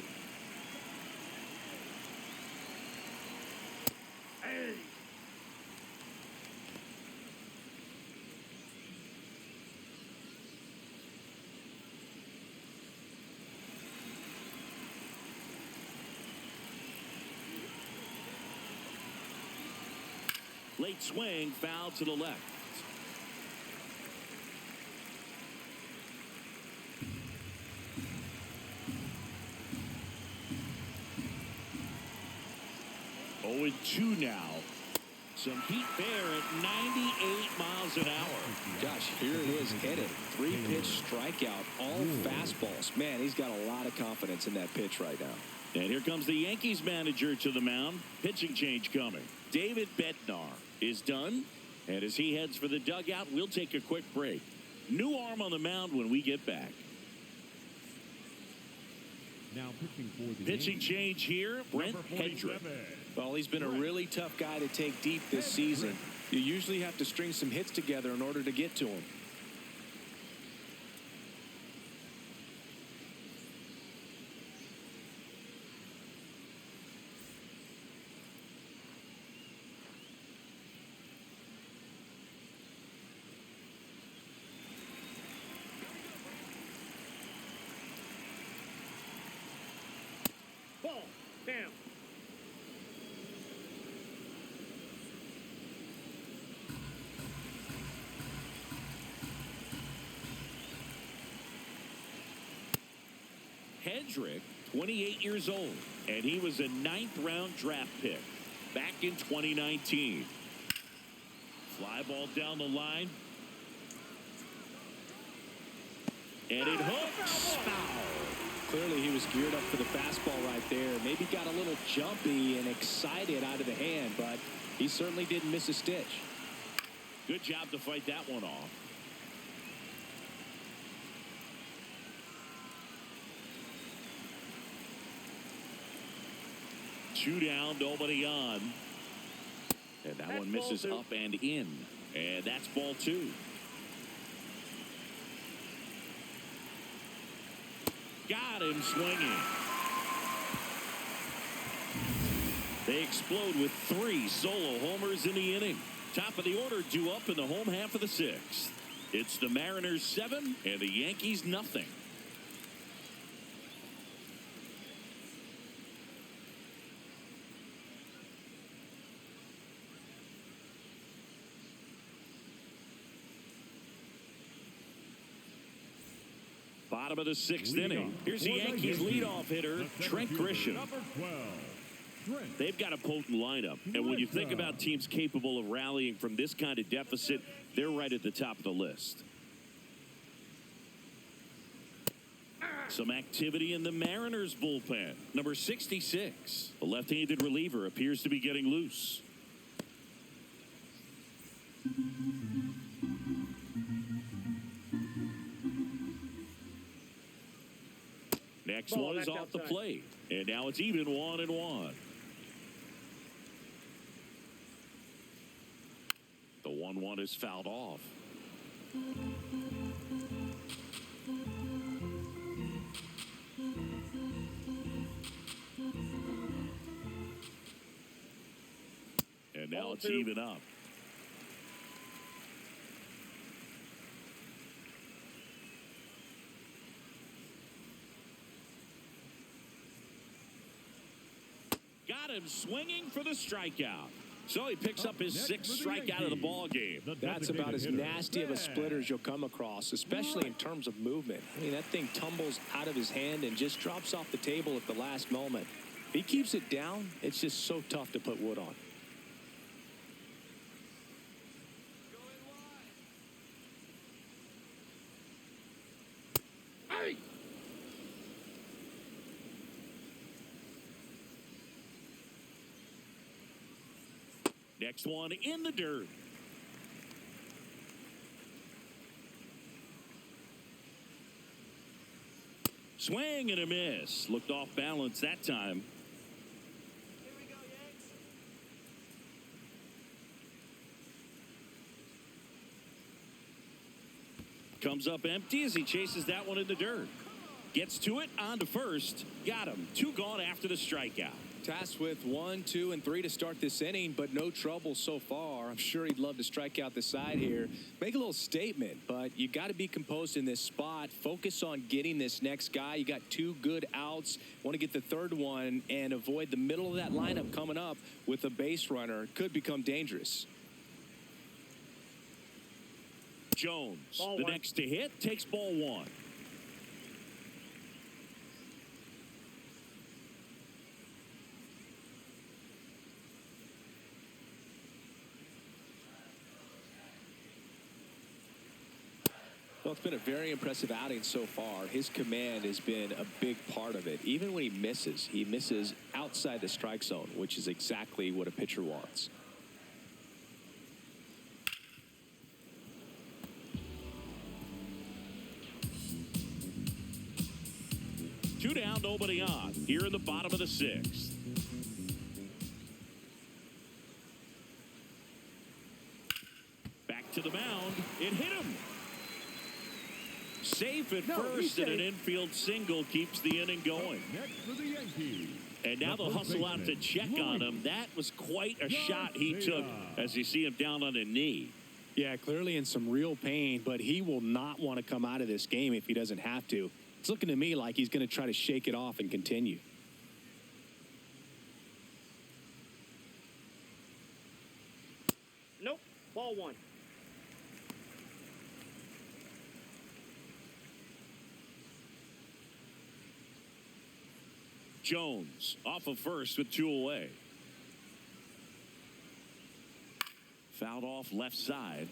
Hey. Late swing, foul to the left. Oh, and 2 now. Some heat there at 98 miles an hour. Gosh, here it is headed. 3-pitch strikeout, all fastballs. Man, he's got a lot of confidence in that pitch right now. And here comes the Yankees manager to the mound. Pitching change coming. David Bednar is done. And as he heads for the dugout, we'll take a quick break. New arm on the mound when we get back. Now pitching for the Pitching Yankees, change here, Brent number Hedrick. 47. Well, he's been a really tough guy to take deep this season. You usually have to string some hits together in order to get to him. Ball, down. Hedrick, 28 years old, and he was a 9th-round draft pick back in 2019. Fly ball down the line. And it hooks. Foul. Clearly, he was geared up for the fastball right there. Maybe got a little jumpy and excited out of the hand, but he certainly didn't miss a stitch. Good job to fight that one off. Two down, nobody on. And that That's one misses ball 2. up and in. And that's ball 2. Got him swinging. They explode with 3 solo homers in the inning. Top of the order due up in the home half of the 6th. It's the Mariners 7 and the Yankees nothing. Bottom of the sixth inning. Here's the Yankees leadoff hitter, Trent Grisham. Number 12, Trent. They've got a potent lineup. And when you think about teams capable of rallying from this kind of deficit, they're right at the top of the list. Some activity in the Mariners bullpen. Number 66, the left-handed reliever, appears to be getting loose. Next one is off the plate. And now it's even 1-1. The 1-1 is fouled off. And now it's even up. Got him swinging for the strikeout. So he picks up his sixth strikeout of the ball game. That's about as nasty of a splitter as you'll come across, especially in terms of movement. I mean, that thing tumbles out of his hand and just drops off the table at the last moment. If he keeps it down, it's just so tough to put wood on. Next one in the dirt. Swing and a miss. Looked off balance that time. Here we go, Yanks. Comes up empty as he chases that one in the dirt. Gets to it, on to first. Got him. 2 gone after the strikeout. Tasked with 1, 2, and 3 to start this inning, but no trouble so far. I'm sure he'd love to strike out the side here. Make a little statement, but you got to be composed in this spot. Focus on getting this next guy. You got 2 good outs. Want to get the third one and avoid the middle of that lineup coming up with a base runner. Could become dangerous. Jones, Ball the one. next to hit, takes ball 1. Well, it's been a very impressive outing so far. His command has been a big part of it. Even when he misses outside the strike zone, which is exactly what a pitcher wants. Two down, nobody on. Here in the bottom of the 6th. Back to the mound. It hit him. Safe at first, and an infield single keeps the inning going. Next for the Yankees. And now they'll hustle out to check on him. That was quite a shot he took as you see him down on a knee. Yeah, clearly in some real pain, but he will not want to come out of this game if he doesn't have to. It's looking to me like he's going to try to shake it off and continue. Nope. Ball 1. Jones off of first with 2 away. Fouled off left side.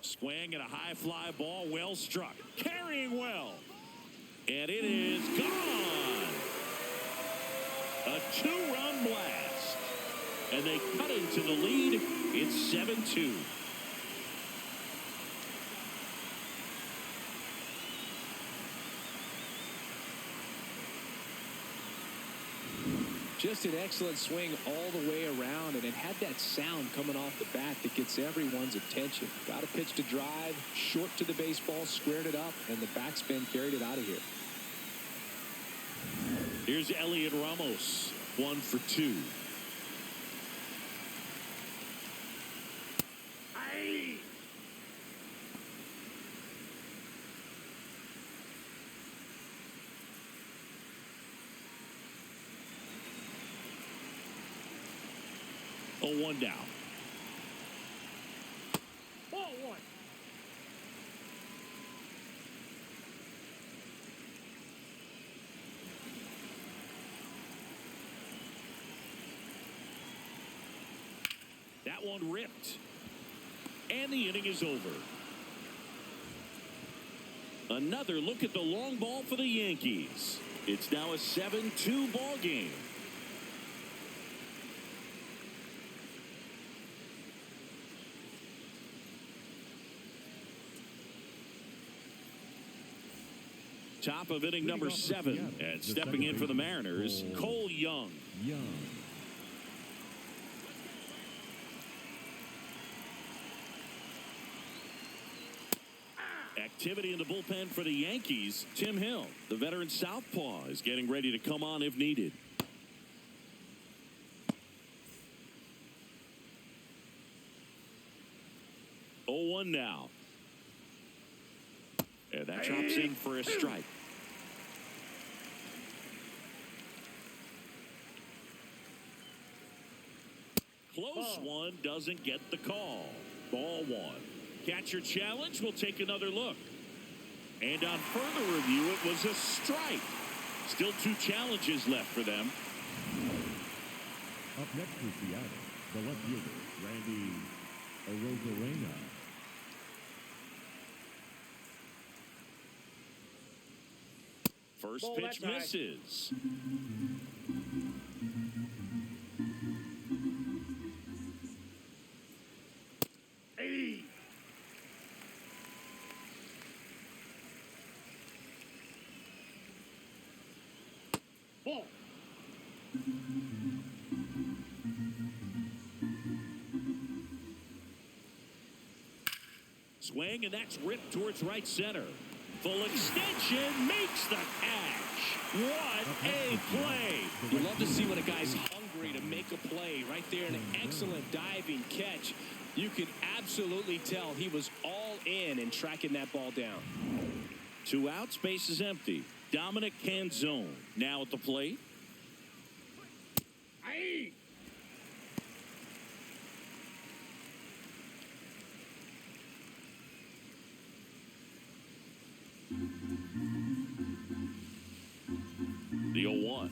Swing and a high fly ball, well struck. Carrying well. And it is gone. A 2-run blast. And they cut into the lead. It's 7-2. Just an excellent swing all the way around, and it had that sound coming off the bat that gets everyone's attention. Got a pitch to drive, short to the baseball, squared it up, and the backspin carried it out of here. Here's Elliot Ramos, 1 for 2. 0-1 now. Ball one. That one ripped. And the inning is over. Another look at the long ball for the Yankees. It's now a 7-2 ball game. Top of inning number 7. And stepping in for the Mariners, Cole Young. Activity in the bullpen for the Yankees. Tim Hill, the veteran southpaw, is getting ready to come on if needed. Oh, 1 now. And that drops in for a strike. Close one, doesn't get the call. Ball 1. Catcher challenge. We'll take another look. And on further review, it was a strike. Still 2 challenges left for them. Up next for Seattle, the left fielder, Randy Arozarena. First Ball pitch that side. misses. Hey. Ball. Swing, and that's ripped towards right center. Full extension, makes the catch. What a play. You love to see when a guy's hungry to make a play. Right there, an excellent diving catch. You could absolutely tell he was all in tracking that ball down. 2 outs, base is empty. Dominic Canzone now at the plate. Hey. The 0-1.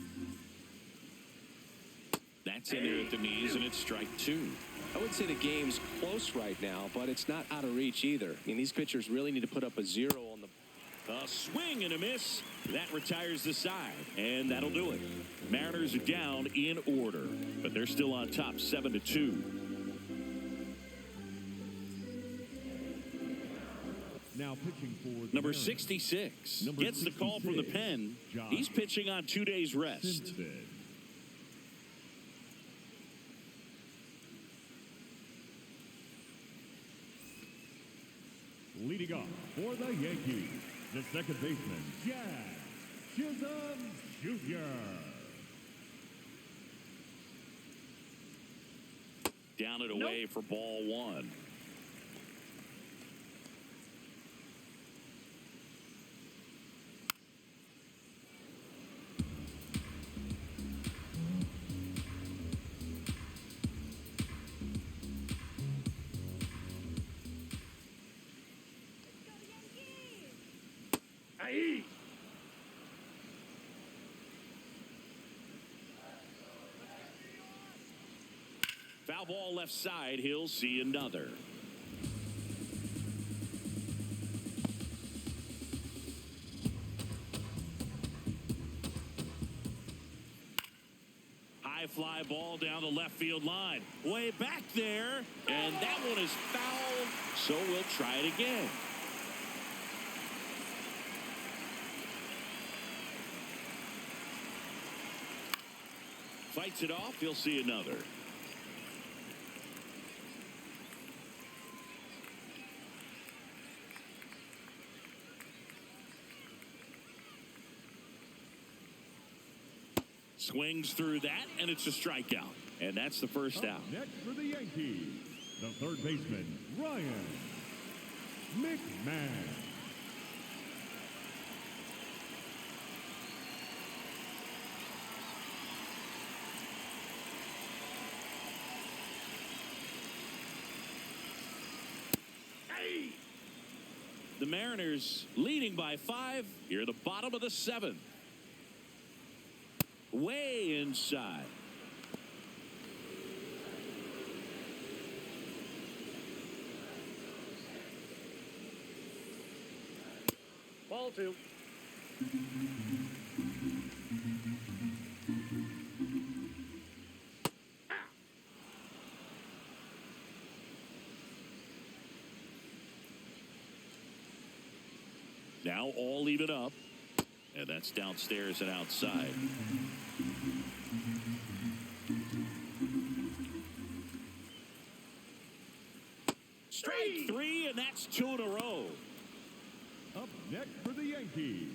That's in there at the knees, and it's strike 2. I would say the game's close right now, but it's not out of reach either. I mean, these pitchers really need to put up a 0 on the... A swing and a miss. That retires the side, and that'll do it. Mariners are down in order, but they're still on top 7-2. Now pitching for the Number Mariners, 66 Number gets the call from the 66, pen. Josh He's pitching on 2 days rest. Simpson. Leading off for the Yankees, the second baseman, Jack Chisholm Jr. Down and away for ball 1. Hey. Foul ball left side. He'll see another. High fly ball down the left field line. Way back there. And that one is foul. So we'll try it again. Fights it off. He'll see another. Swings through that, and it's a strikeout. And that's the first out. Next for the Yankees, the third baseman, Ryan McMahon. Mariners leading by 5 here at the bottom of the 7th. Way inside. Ball 2. Now all even up. And that's downstairs and outside. Strike 3, and that's 2 in a row. Up next for the Yankees,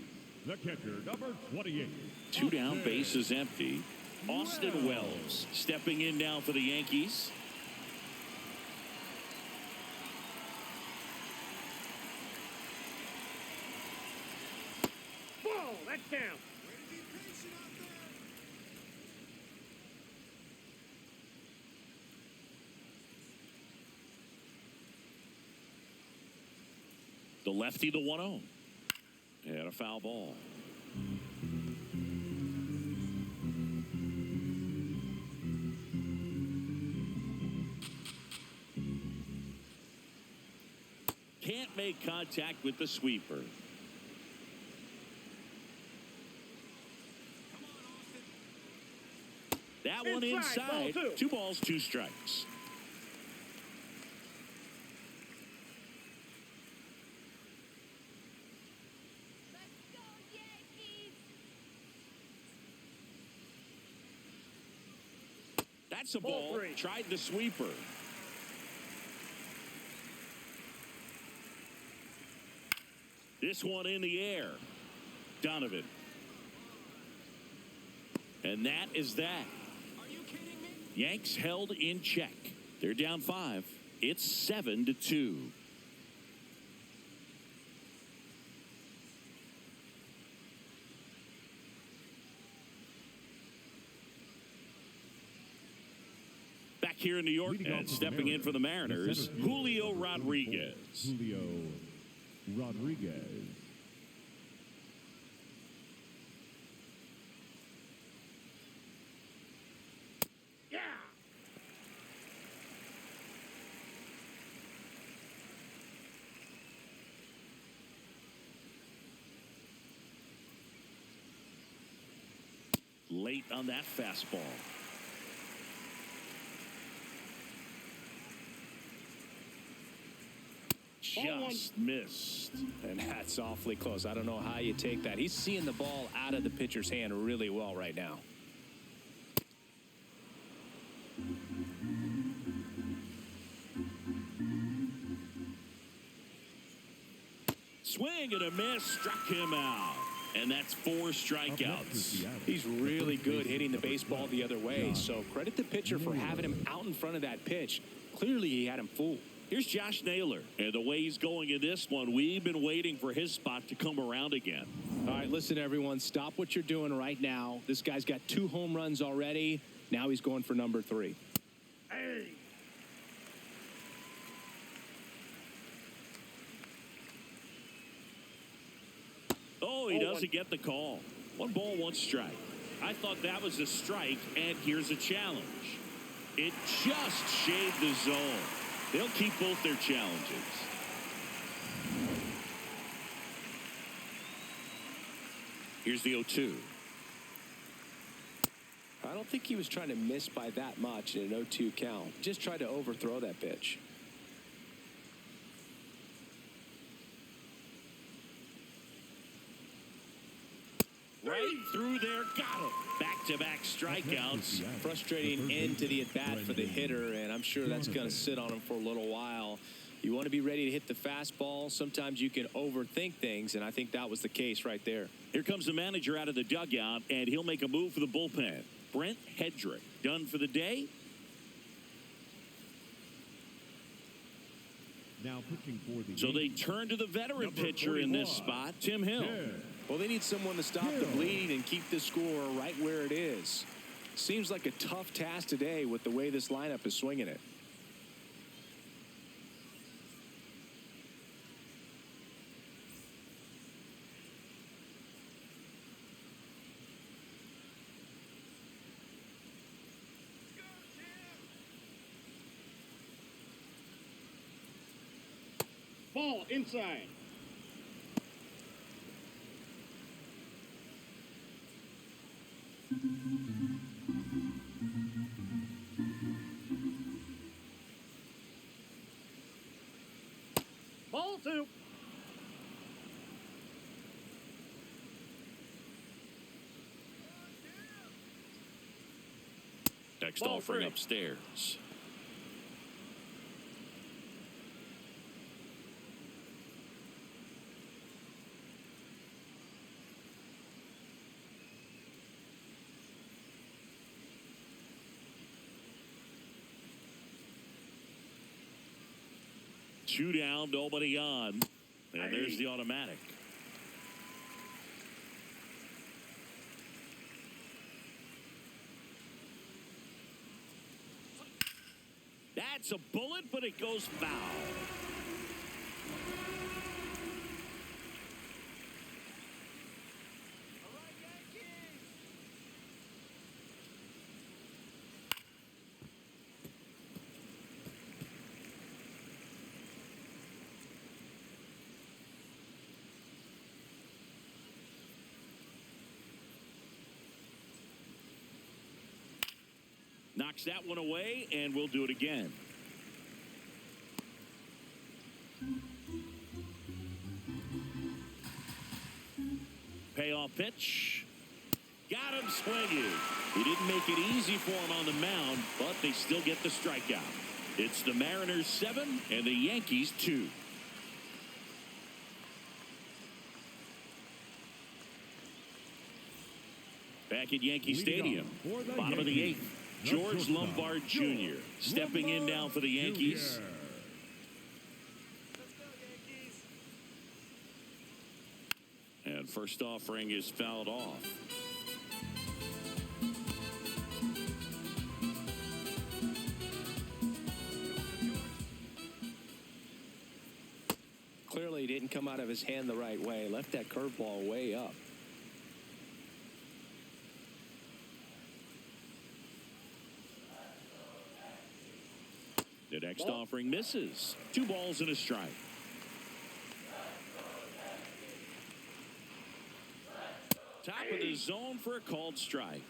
the catcher, number 28. 2 down, base is empty. Austin Wells stepping in now for the Yankees. Ball, that's down. The lefty, the 1-0. And a foul ball. Can't make contact with the sweeper. That one inside. Ball 2. 2 balls, 2 strikes. That's a ball. 3. Tried the sweeper. This one in the air. Donovan. And that is that. Are you kidding me? Yanks held in check. They're down 5. It's 7-2. Back here in New York, and stepping in for the Mariners, Julio Rodriguez. Julio Rodriguez. Yeah. Late on that fastball. Just missed. And that's awfully close. I don't know how you take that. He's seeing the ball out of the pitcher's hand really well right now. Swing and a miss, struck him out. And that's 4 strikeouts. He's really good hitting the baseball the other way. So credit the pitcher for having him out in front of that pitch. Clearly he had him fooled. Here's Josh Naylor. And the way he's going in this one, we've been waiting for his spot to come around again. All right, listen, everyone. Stop what you're doing right now. This guy's got 2 home runs already. Now he's going for number 3. Hey. Oh, he doesn't get the call. 1 ball, 1 strike. I thought that was a strike, and here's a challenge. It just shaved the zone. They'll keep both their challenges. Here's the 0-2. I don't think he was trying to miss by that much in an 0-2 count. Just tried to overthrow that pitch. Right through there, got him. Back-to-back strikeouts. Frustrating end to the at-bat for the hitter, and I'm sure that's going to sit on him for a little while. You want to be ready to hit the fastball. Sometimes you can overthink things, and I think that was the case right there. Here comes the manager out of the dugout, and he'll make a move for the bullpen. Brent Hedrick, done for the day. Now pitching for the So they turn to the veteran pitcher in this spot, Tim Hill. Well, they need someone to stop the bleeding and keep the score right where it is. Seems like a tough task today with the way this lineup is swinging it. Ball inside. Ball 2. Next Ball offering 3. upstairs. Two down, nobody on. And there's the automatic. That's a bullet, but it goes foul. Knocks that one away, and we'll do it again. Payoff pitch. Got him swinging. He didn't make it easy for him on the mound, but they still get the strikeout. It's the Mariners 7 and the Yankees 2. Back at Yankee Stadium, bottom of the 8th. George Lombard Jr. stepping in now for the Yankees. And first offering is fouled off. Clearly didn't come out of his hand the right way. Left that curveball way up. The next offering misses. 2 balls and a strike. Top of the zone for a called strike.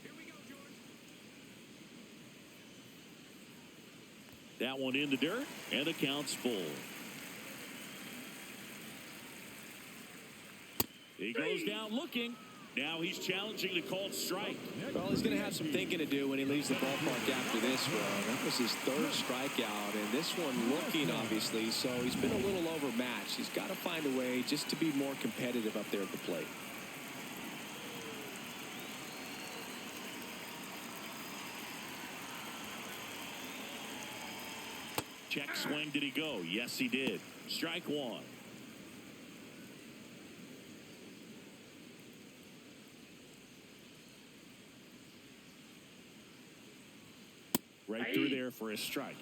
Here we go, George. That one in the dirt, and the count's full. He goes down looking. Now he's challenging the called strike. Well, he's going to have some thinking to do when he leaves the ballpark after this one. That was his 3rd strikeout, and this one looking, obviously, so he's been a little overmatched. He's got to find a way just to be more competitive up there at the plate. Check swing, did he go? Yes, he did. Strike 1. Right through there for a strike.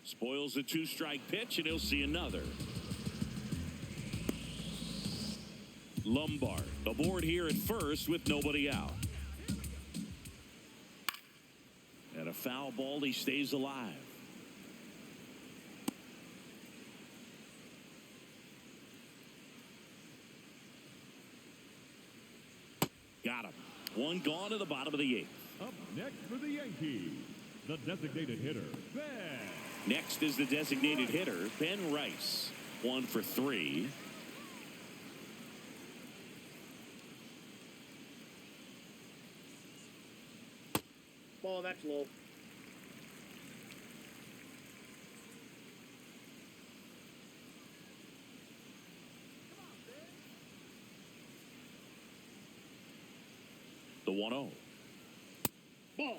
Spoils the 2-strike pitch, and he'll see another. Lombard aboard here at first with nobody out. And a foul ball, he stays alive. Got him. One gone to the bottom of the 8th. Up next for the Yankees, the designated hitter, Ben. Next is the designated hitter, Ben Rice. 1 for 3. Ball, that's low. The 1-0. Ball.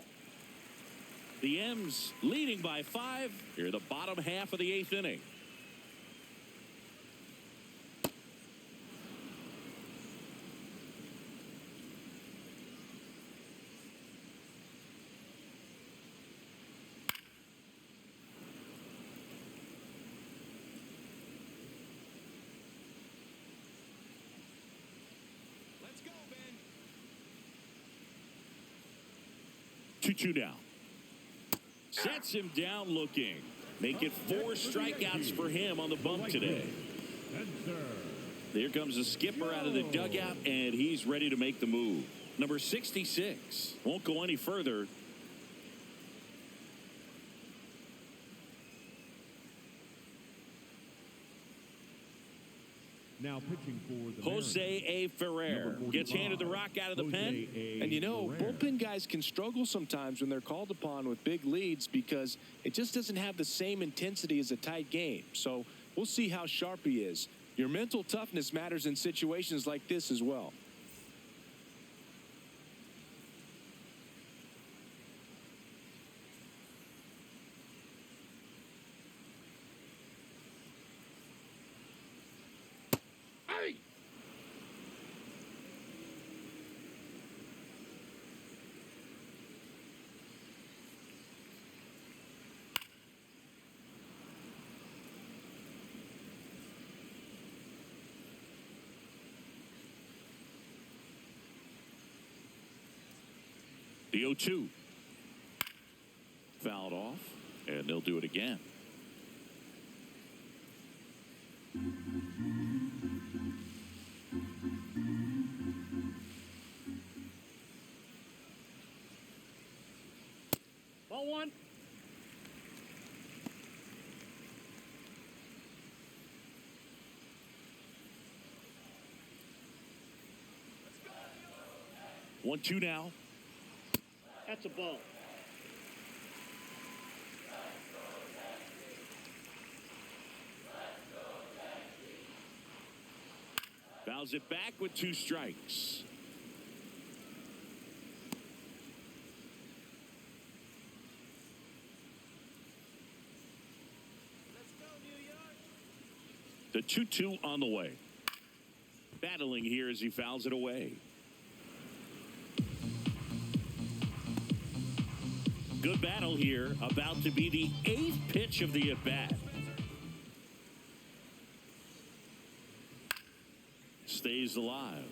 The M's leading by 5 here, the bottom half of the 8th inning. 2-2 now. Sets him down looking. Make it 4 strikeouts for him on the bump today. There comes the skipper out of the dugout, and he's ready to make the move. Number 66 won't go any further. Now pitching for the Jose A. Ferrer gets handed the rock out of the pen. And you know, bullpen guys can struggle sometimes when they're called upon with big leads because it just doesn't have the same intensity as a tight game. So we'll see how sharp he is. Your mental toughness matters in situations like this as well. The 0-2. Fouled off, and they'll do it again. Ball 1. One, 2 now. That's a ball. Fouls it back with 2 strikes. Let's go, New York. The 2-2 on the way. Battling here as he fouls it away. Good battle here. About to be the 8th pitch of the at-bat. Stays alive.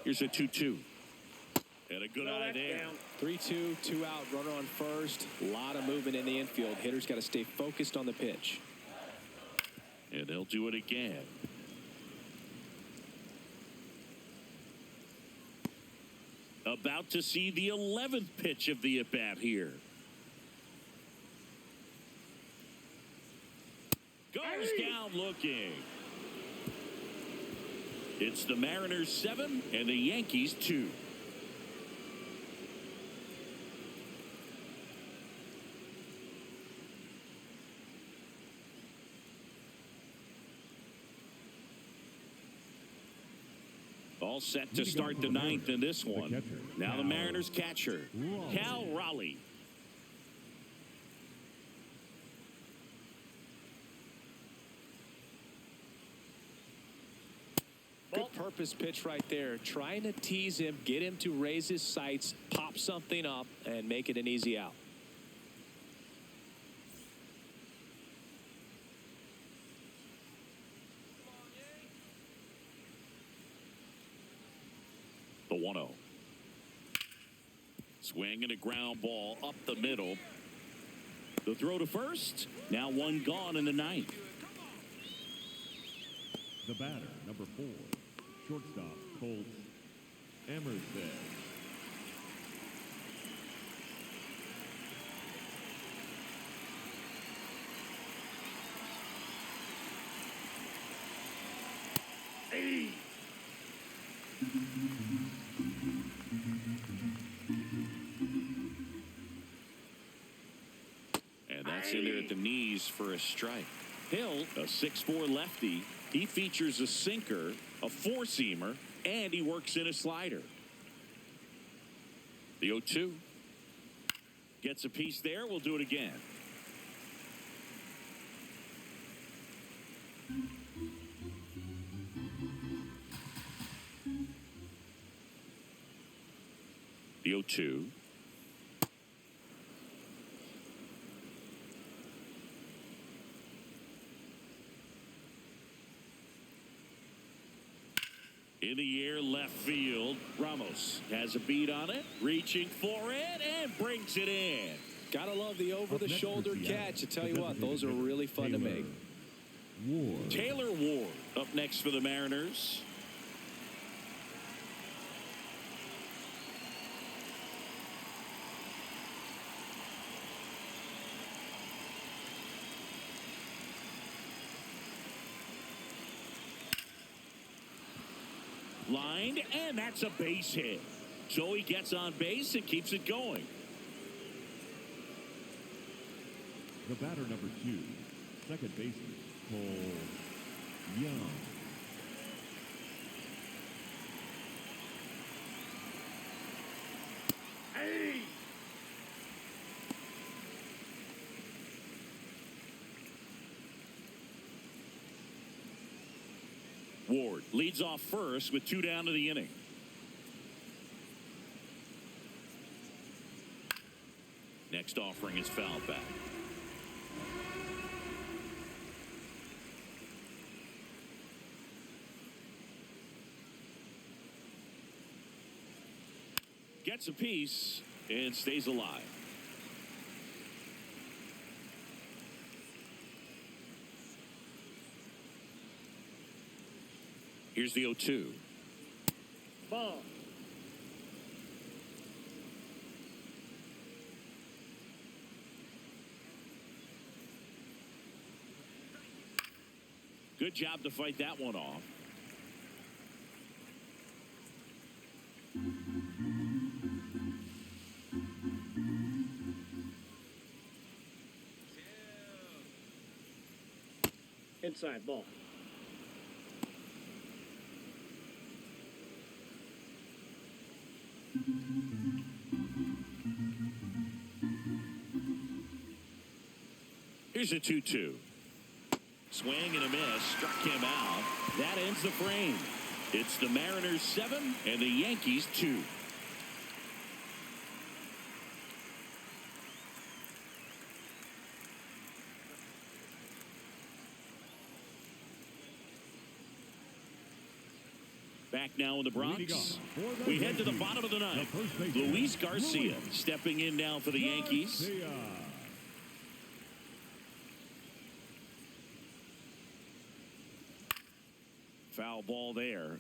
Here's a 2-2. And a good eye there. 3-2, 2 out, runner on first. A lot of movement in the infield. Hitter's got to stay focused on the pitch. And they'll do it again. About to see the 11th pitch of the at-bat here. Goes down looking. It's the Mariners 7 and the Yankees 2. All set to start the 9th in this one. Now the Mariners catcher, Cal Raleigh. Good purpose pitch right there. Trying to tease him, get him to raise his sights, pop something up, and make it an easy out. The 1-0. Swing and a ground ball up the middle. The throw to first. Now 1 gone in the 9th. The batter, number 4, shortstop, Colts, Emerson. And that's in there at the knees for a strike. Hill, a 6'4" lefty. He features a sinker, a 4-seamer, and he works in a slider. The 0-2. Gets a piece there. We'll do it again. The 0-2. In the air, left field. Ramos has a beat on it, reaching for it, and brings it in. Gotta love the over-the-shoulder catch. I tell you what, those are really fun to make. Taylor Ward up next for the Mariners. Lined, and that's a base hit. So he gets on base and keeps it going. The batter number 2, second baseman, Cole Young. Hey! Ward leads off first with 2 down to the inning. Next offering is fouled back. Gets a piece and stays alive. Here's the 0-2. Ball. Good job to fight that one off. Inside ball. Here's a 2-2. Swing and a miss. Struck him out. That ends the frame. It's the Mariners 7 and the Yankees 2. Back now in the Bronx. We head to the bottom of the ninth. Luis Garcia stepping in now for the Yankees. Foul ball there.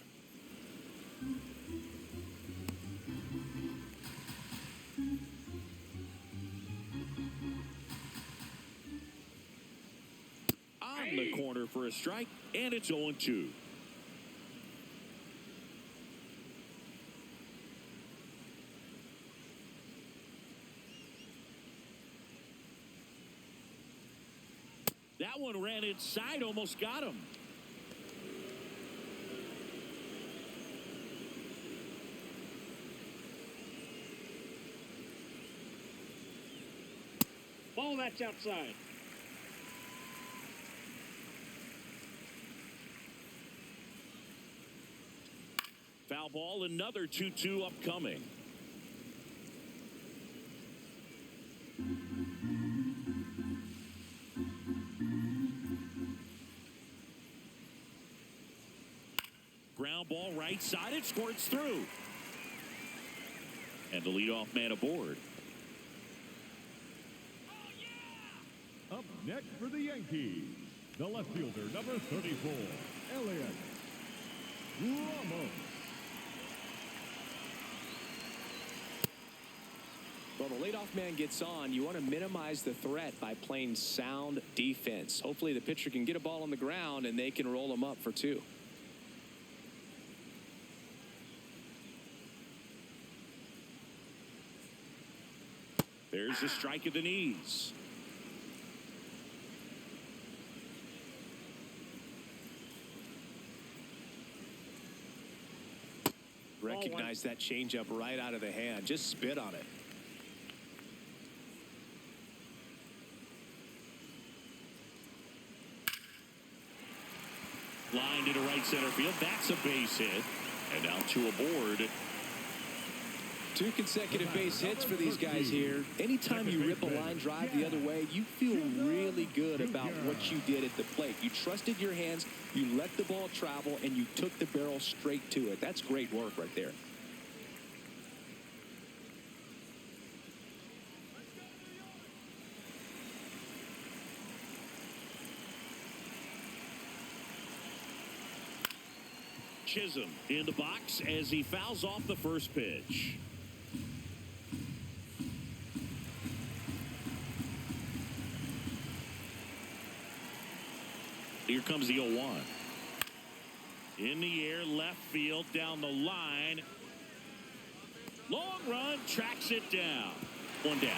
On the corner for a strike, and it's 0-2. That one ran inside, almost got him. Ball, that's outside. Foul ball, another 2-2 upcoming. Ground ball right side, it squirts through. And the leadoff man aboard. Up next for the Yankees, the left fielder, number 34, Elliot Ramos. Well, the leadoff man gets on. You want to minimize the threat by playing sound defense. Hopefully the pitcher can get a ball on the ground and they can roll him up for 2. There's a strike at the knees. Recognize that changeup right out of the hand. Just spit on it. Line to the right center field. That's a base hit. And now 2 aboard. 2 consecutive base hits for these guys here. Anytime you rip a line drive the other way, you feel really good about what you did at the plate. You trusted your hands, you let the ball travel, and you took the barrel straight to it. That's great work right there. Chisholm in the box as he fouls off the first pitch. Here comes the 0-1. In the air, left field, down the line. Long run, tracks it down. One down.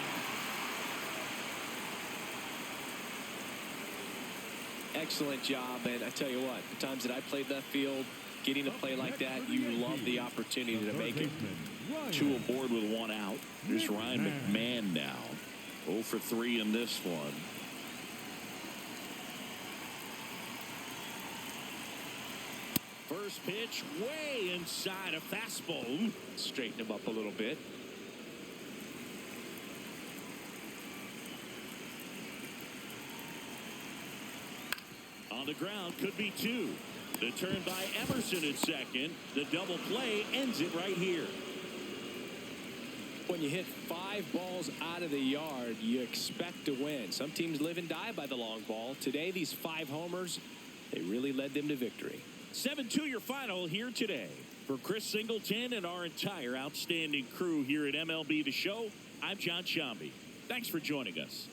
Excellent job, and I tell you what, the times that I played left field, getting a play like that, you love the opportunity to make it. Two aboard with one out. Here's Ryan McMahon now. 0 for 3 in this one. First pitch way inside a fastball. Straighten him up a little bit. On the ground, could be 2. The turn by Emerson at second. The double play ends it right here. When you hit 5 balls out of the yard, you expect to win. Some teams live and die by the long ball. Today, these 5 homers, they really led them to victory. 7-2 your final here today. For Chris Singleton and our entire outstanding crew here at MLB The Show, I'm John Shambi. Thanks for joining us.